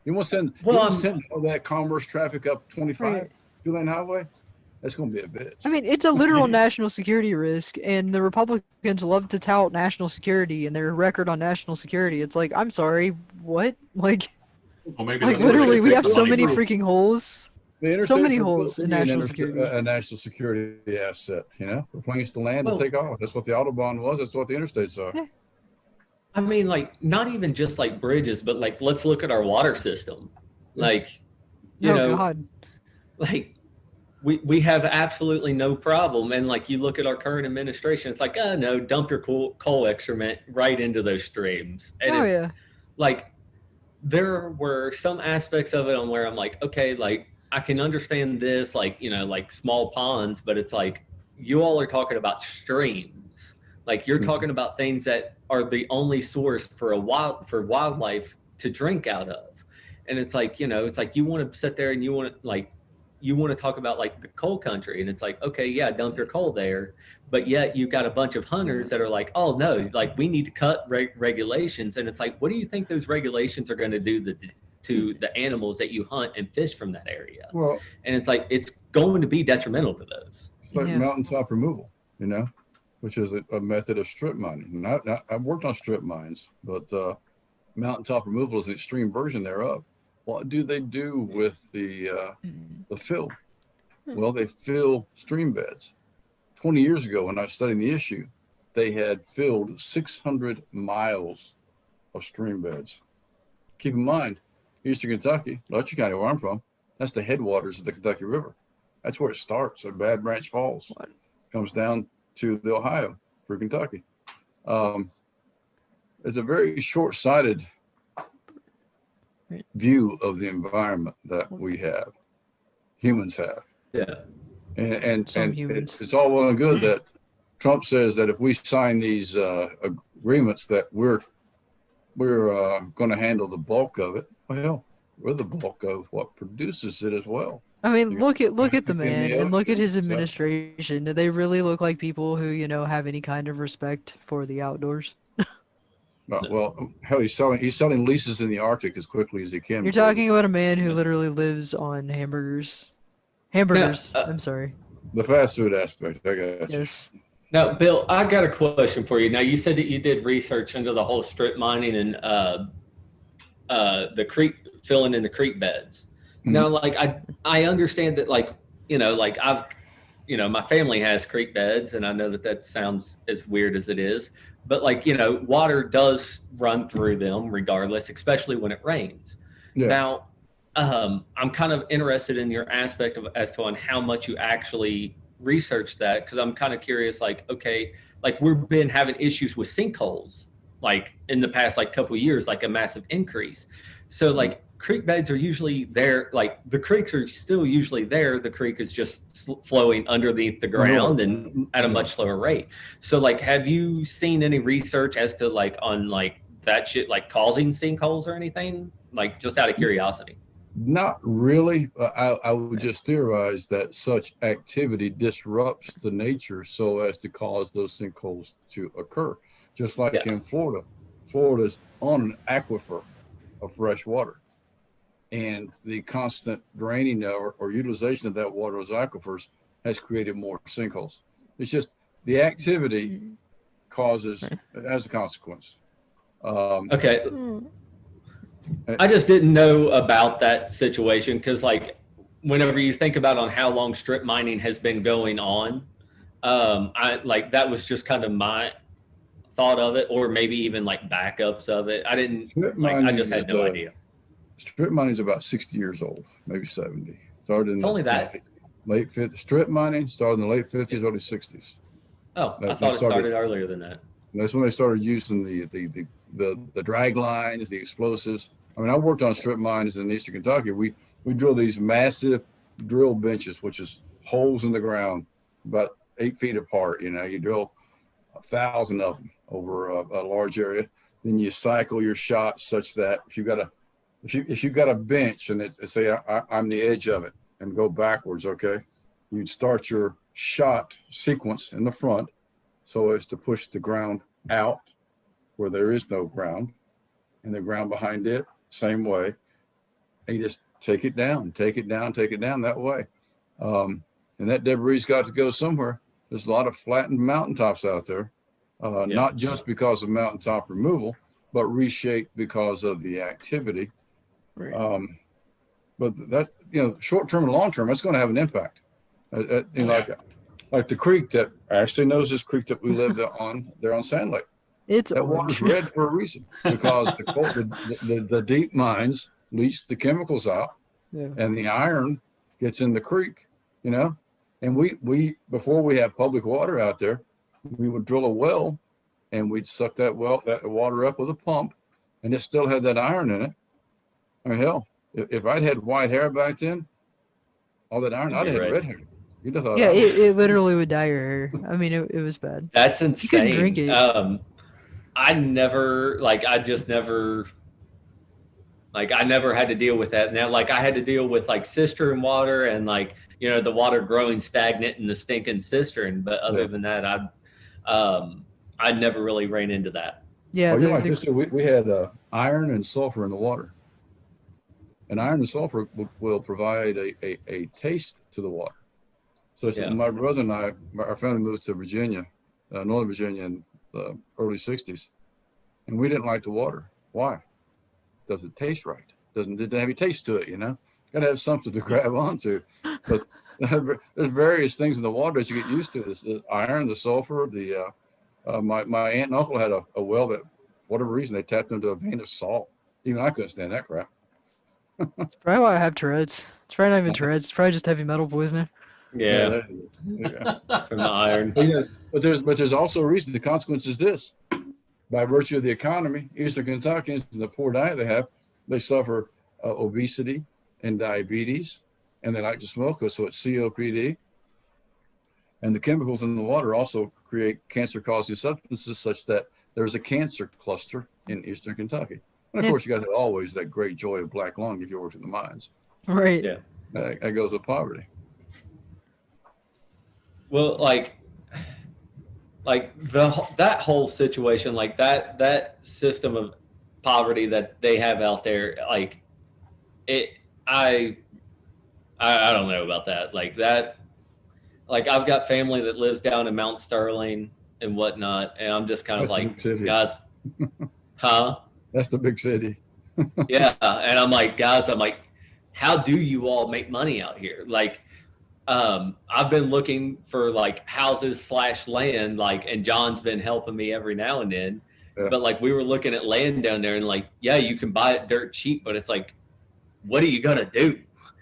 You want to send, Well, you want I'm- to send all that commerce traffic up 25, Right. two-lane highway. That's going to be a bitch. I mean, it's a literal national security risk, and the Republicans love to tout national security and their record on national security. It's like, I'm sorry, what? Like Well, maybe like that's where they literally, we take have the so money many from. freaking holes. The so many interstates are holes supposed to in be an national intersta- security. A national security asset, you know, replace the land Well- and take off. That's what the Autobahn was. That's what the interstates are. Yeah. I mean, like not even just like bridges, but like let's look at our water system. Like, you Oh know, God. like we have absolutely no problem. And like you look at our current administration, it's like, oh no, dump your coal excrement right into those streams. And Oh it's yeah. like there were some aspects of it on where I'm like, okay, like I can understand this, like, you know, like small ponds, but it's like you all are talking about streams. Like you're Mhm. talking about things that are the only source for wildlife to drink out of. And it's like, you know, it's like you want to sit there and you want to talk about like the coal country, and it's like, okay, yeah, dump your coal there, but yet you've got a bunch of hunters that are like, oh no, like we need to cut regulations, and it's like, what do you think those regulations are going to do to the animals that you hunt and fish from that area? Well, And it's like it's going to be detrimental to those. it's like Yeah. mountaintop removal, you know, which is a method of strip mining. Not, I've worked on strip mines, but mountaintop removal is an extreme version thereof. What do they do with the fill? Well, they fill stream beds. 20 years ago, when I was studying the issue, they had filled 600 miles of stream beds. Keep in mind, Eastern Kentucky, Letcher County, where I'm from, that's the headwaters of the Kentucky River. That's where it starts at Bad Branch Falls. What? Comes down to the Ohio through Kentucky. It's a very short-sighted view of the environment that we have, humans have. Yeah. Some humans. It's all well and good that Trump says that if we sign these agreements that we're going to handle the bulk of it. Well, we're the bulk of what produces it as well. I mean, You- look at the in the man and look at his oceans, yeah. administration. Do they really look like people who, you know, have any kind of respect for the outdoors? Well, hell, he's selling leases in the Arctic as quickly as he can. You're because talking about a man who literally lives on hamburgers. Hamburgers. I'm sorry. the fast food aspect. I got you. Yes. Now, Bill, I got a question for you. Now, you said that you did research into the whole strip mining and the creek filling in the creek beds. Mhm. Now, like I understand that, like, you know, like my family has creek beds, and I know that sounds as weird as it is, but like, you know, water does run through them regardless, especially when it rains. Yeah. Now, I'm kind of interested in your aspect of as to on how much you actually research that because I'm kind of curious. Like, okay, like we've been having issues with sinkholes, like in the past like couple of years, like a massive increase. So like creek beds are usually there. Like the creeks are still usually there. The creek is just flowing underneath the ground and at a much slower rate. So like, have you seen any research as to like on like that shit like causing sinkholes or anything? Like just out of curiosity. Not really. I would just theorize that such activity disrupts the nature so as to cause those sinkholes to occur. Just like in Florida. Florida's on an aquifer of fresh water. And the constant draining or utilization of that water as aquifers has created more sinkholes. It's just the activity causes, as a consequence. Okay. I just didn't know about that situation because, like, whenever you think about on how long strip mining has been going on, I like that was just kind of my thought of it, or maybe even like backups of it. I didn't like. I just had no idea. Strip mining is about 60 years old, maybe 70. Started in only that late 50s. Strip mining started in the late 50s, early 60s. Oh, I thought it started earlier than that. That's when they started using the drag lines, the explosives. I mean, I worked on strip mines in Eastern Kentucky. We drill these massive drill benches, which is holes in the ground about 8 feet apart. You know, you drill 1,000 of them over a large area. Then you cycle your shots such that if you got a bench and it's say I'm the edge of it and go backwards, okay, you'd start your shot sequence in the front so as to push the ground out where there is no ground, and the ground behind it same way. And you just take it down that way. And that debris got to go somewhere. There's a lot of flattened mountaintops out there, not just because of mountaintop removal, but reshaped because of the activity. Right. But that's, you know, short term and long term, that's going to have an impact. Like the creek that Ashley knows, this creek that we live on there on Sand Lake. That water's red for a reason, because the deep mines leach the chemicals out, and the iron gets in the creek, you know. And we before we had public water out there, we would drill a well, and we'd suck that water up with a pump, and it still had that iron in it. I mean, hell, if I'd had white hair back then, all that iron, I'd have had red hair. It literally would dye your hair. I mean, it was bad. That's insane. You couldn't drink it. I never had to deal with that. Now, like I had to deal with like cistern water and like, you know, the water growing stagnant in the stinking cistern. But other than that, I never really ran into that. Yeah. We had iron and sulfur in the water. And iron and sulfur will provide a taste to the water. So my brother and our family moved to Virginia, Northern Virginia in the early 60s. And we didn't like the water. Why? Doesn't taste right. Didn't have any taste to it, you know? Got to have something to grab onto. But there's various things in the water that you get used to. The iron, the sulfur, my aunt and uncle had a well that, for whatever reason, they tapped into a vein of salt. Even I couldn't stand that crap. That's probably why I have Tourette's. It's probably not even Tourette's. It's probably just heavy metal poisoning. Yeah. From the iron. But there's also a reason. The consequence is this: by virtue of the economy, Eastern Kentuckians and the poor diet they have, they suffer obesity and diabetes, and they like to smoke, so it's COPD. And the chemicals in the water also create cancer-causing substances, such that there's a cancer cluster in Eastern Kentucky. And of course, you got always that great joy of black lung if you work in the mines. Right. Yeah. That goes with poverty. Well, like that whole situation, like that system of poverty that they have out there, like I don't know about that. Like that, like I've got family that lives down in Mount Sterling and whatnot, and I'm just kind of like, guys, huh? That's the big city. Yeah, and I'm like, guys, how do you all make money out here? Like, I've been looking for like houses / land, like, and John's been helping me every now and then. Yeah. But like we were looking at land down there, and like, yeah, you can buy it dirt cheap, but it's like, what are you gonna do?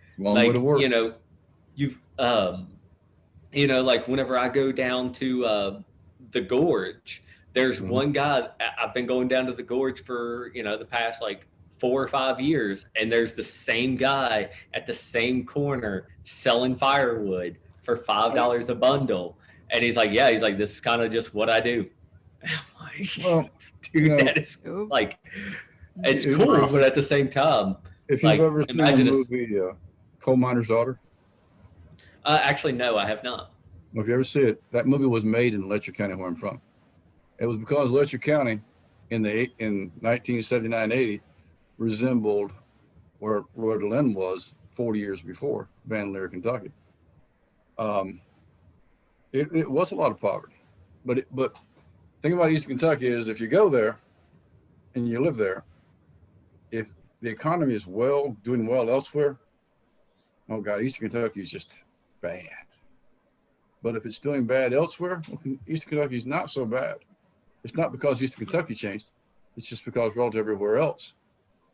It's a long way to work. You know, you've you know, like whenever I go down to the gorge, there's Mhm. one guy. I've been going down to the gorge for, you know, the past like 4 or 5 years, and there's the same guy at the same corner selling firewood for $5 a bundle. And he's like, yeah, he's like, this is kind of just what I do. I'm like, Well, dude, know, that is Oh, like, it's it- cool, rough. but at the same time, if you've like, ever seen the imagine us. movie Coal Miner's Daughter, Actually, no, I have not. if you ever see it, that movie was made in Letcher County, where I'm from. It was because Letcher County in 1979-80 resembled where Loretta Lynn was 40 years before, Van Lear, Kentucky. It was a lot of poverty, but the thing about Eastern Kentucky is if you go there and you live there, if the economy is doing well elsewhere, oh God, Eastern Kentucky is just bad. But if it's doing bad elsewhere, Eastern Kentucky is not so bad. It's not because Eastern Kentucky changed. It's just because relative everywhere else,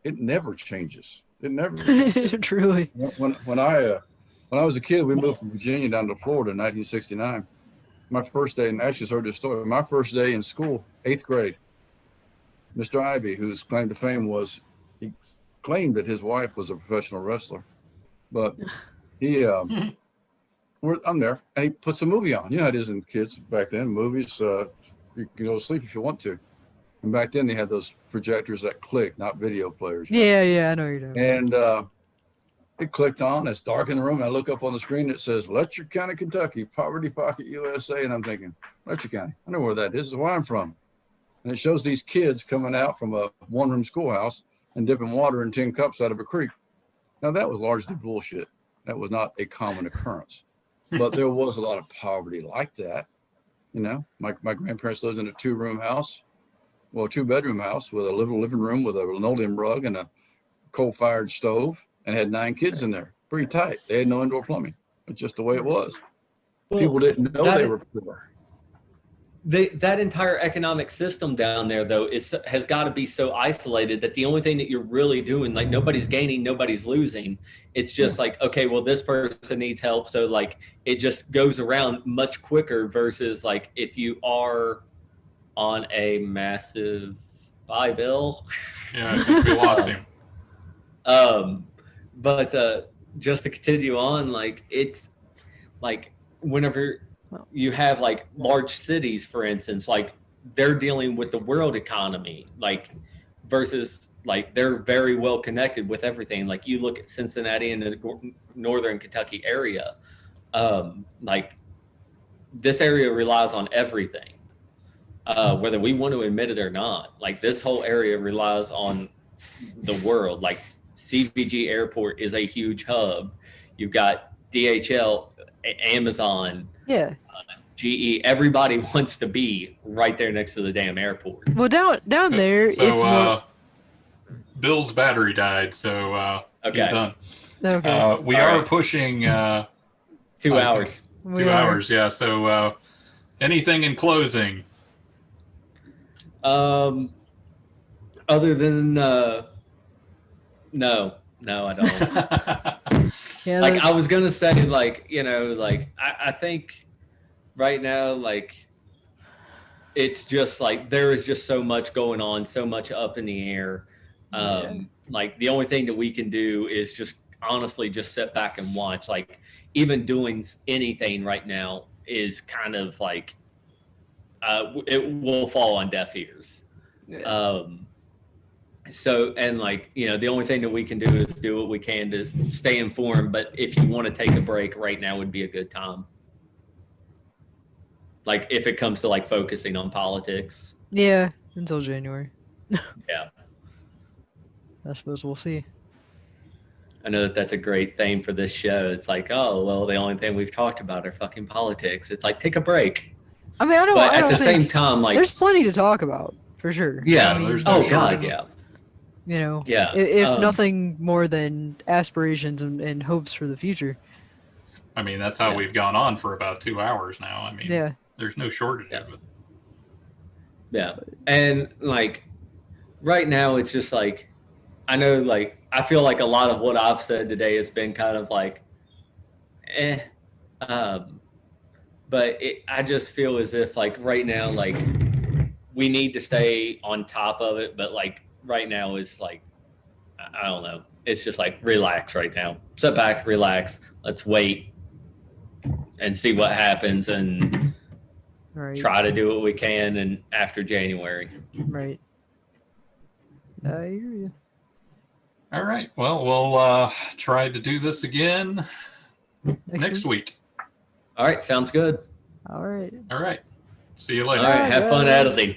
it never changes. It never changes. truly. When I was a kid, we moved from Virginia down to Florida in 1969. My first day, and Ashley's heard this story, my first day in school, 8th grade, Mr. Ivy, whose claim to fame was, he claimed that his wife was a professional wrestler, but he, I'm there, and he puts a movie on. You know how it is in kids back then, movies, you can go to sleep if you want to. And back then they had those projectors that click, not video players. Yeah, I know you're doing. And it clicked on. It's dark in the room. I look up on the screen. It says Letcher County, Kentucky, Poverty Pocket, USA. And I'm thinking, Letcher County. I know where that is. This is where I'm from. And it shows these kids coming out from a one-room schoolhouse and dipping water in tin cups out of a creek. Now, that was largely bullshit. That was not a common occurrence. But there was a lot of poverty like that. You know, my grandparents lived in a two-bedroom house with a little living room with a linoleum rug and a coal-fired stove, and had 9 kids in there. Pretty tight. They had no indoor plumbing. It's just the way it was. Well, People didn't know they were poor. That entire economic system down there, though, has got to be so isolated that the only thing that you're really doing, like, nobody's gaining, nobody's losing. It's just like, okay, well, this person needs help, so like it just goes around much quicker versus like if you are on a massive buy bill. Yeah, I think we lost him. But just to continue on, like it's like whenever you have like large cities, for instance, like they're dealing with the world economy, like versus like they're very well connected with everything. Like you look at Cincinnati and the northern Kentucky area, like this area relies on everything, whether we want to admit it or not. Like this whole area relies on the world. Like CVG Airport is a huge hub. You've got DHL, Amazon, Yeah. GE. Everybody wants to be right there next to the damn airport. Well, down there, So it's more. Bill's battery died, so Okay. he's done. Okay. We All are right. pushing 2 I hours. We 2 are. hours, yeah. So anything in closing? Other than no, I don't. Yeah. Like I was gonna say, like, you know, like I think right now, like it's just like there is just so much going on, so much up in the air. Like the only thing that we can do is just honestly just sit back and watch. Like even doing anything right now is kind of like it will fall on deaf ears. So, and like, you know, the only thing that we can do is do what we can to stay informed. But if you want to take a break right now would be a good time. Like if it comes to like focusing on politics. Yeah, until January. Yeah. I suppose we'll see. I know that that's a great thing for this show. It's like, oh, well, the only thing we've talked about are fucking politics. It's like, take a break. I mean, But I at don't the same think time, like, there's plenty to talk about for sure. yeah, Yeah, there's oh no God, shortage. yeah. You know, Yeah. if nothing more than aspirations and hopes for the future. I mean, that's how Yeah. we've gone on for about 2 hours now. I mean, Yeah. there's no shortage Yeah. of it. Yeah. And like right now it's just like I know like I feel like a lot of what I've said today has been kind of like But I just feel as if like right now, like we need to stay on top of it. But like right now is like, I don't know. It's just like relax right now. Sit back, relax. Let's wait and see what happens and Right. try to do what we can. And after January. Right. I hear you. All right. Well, we'll try to do this again next week. All right. Sounds good. All right. All right. See you All later. right. Have fun guys. editing.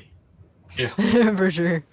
Yeah. For sure.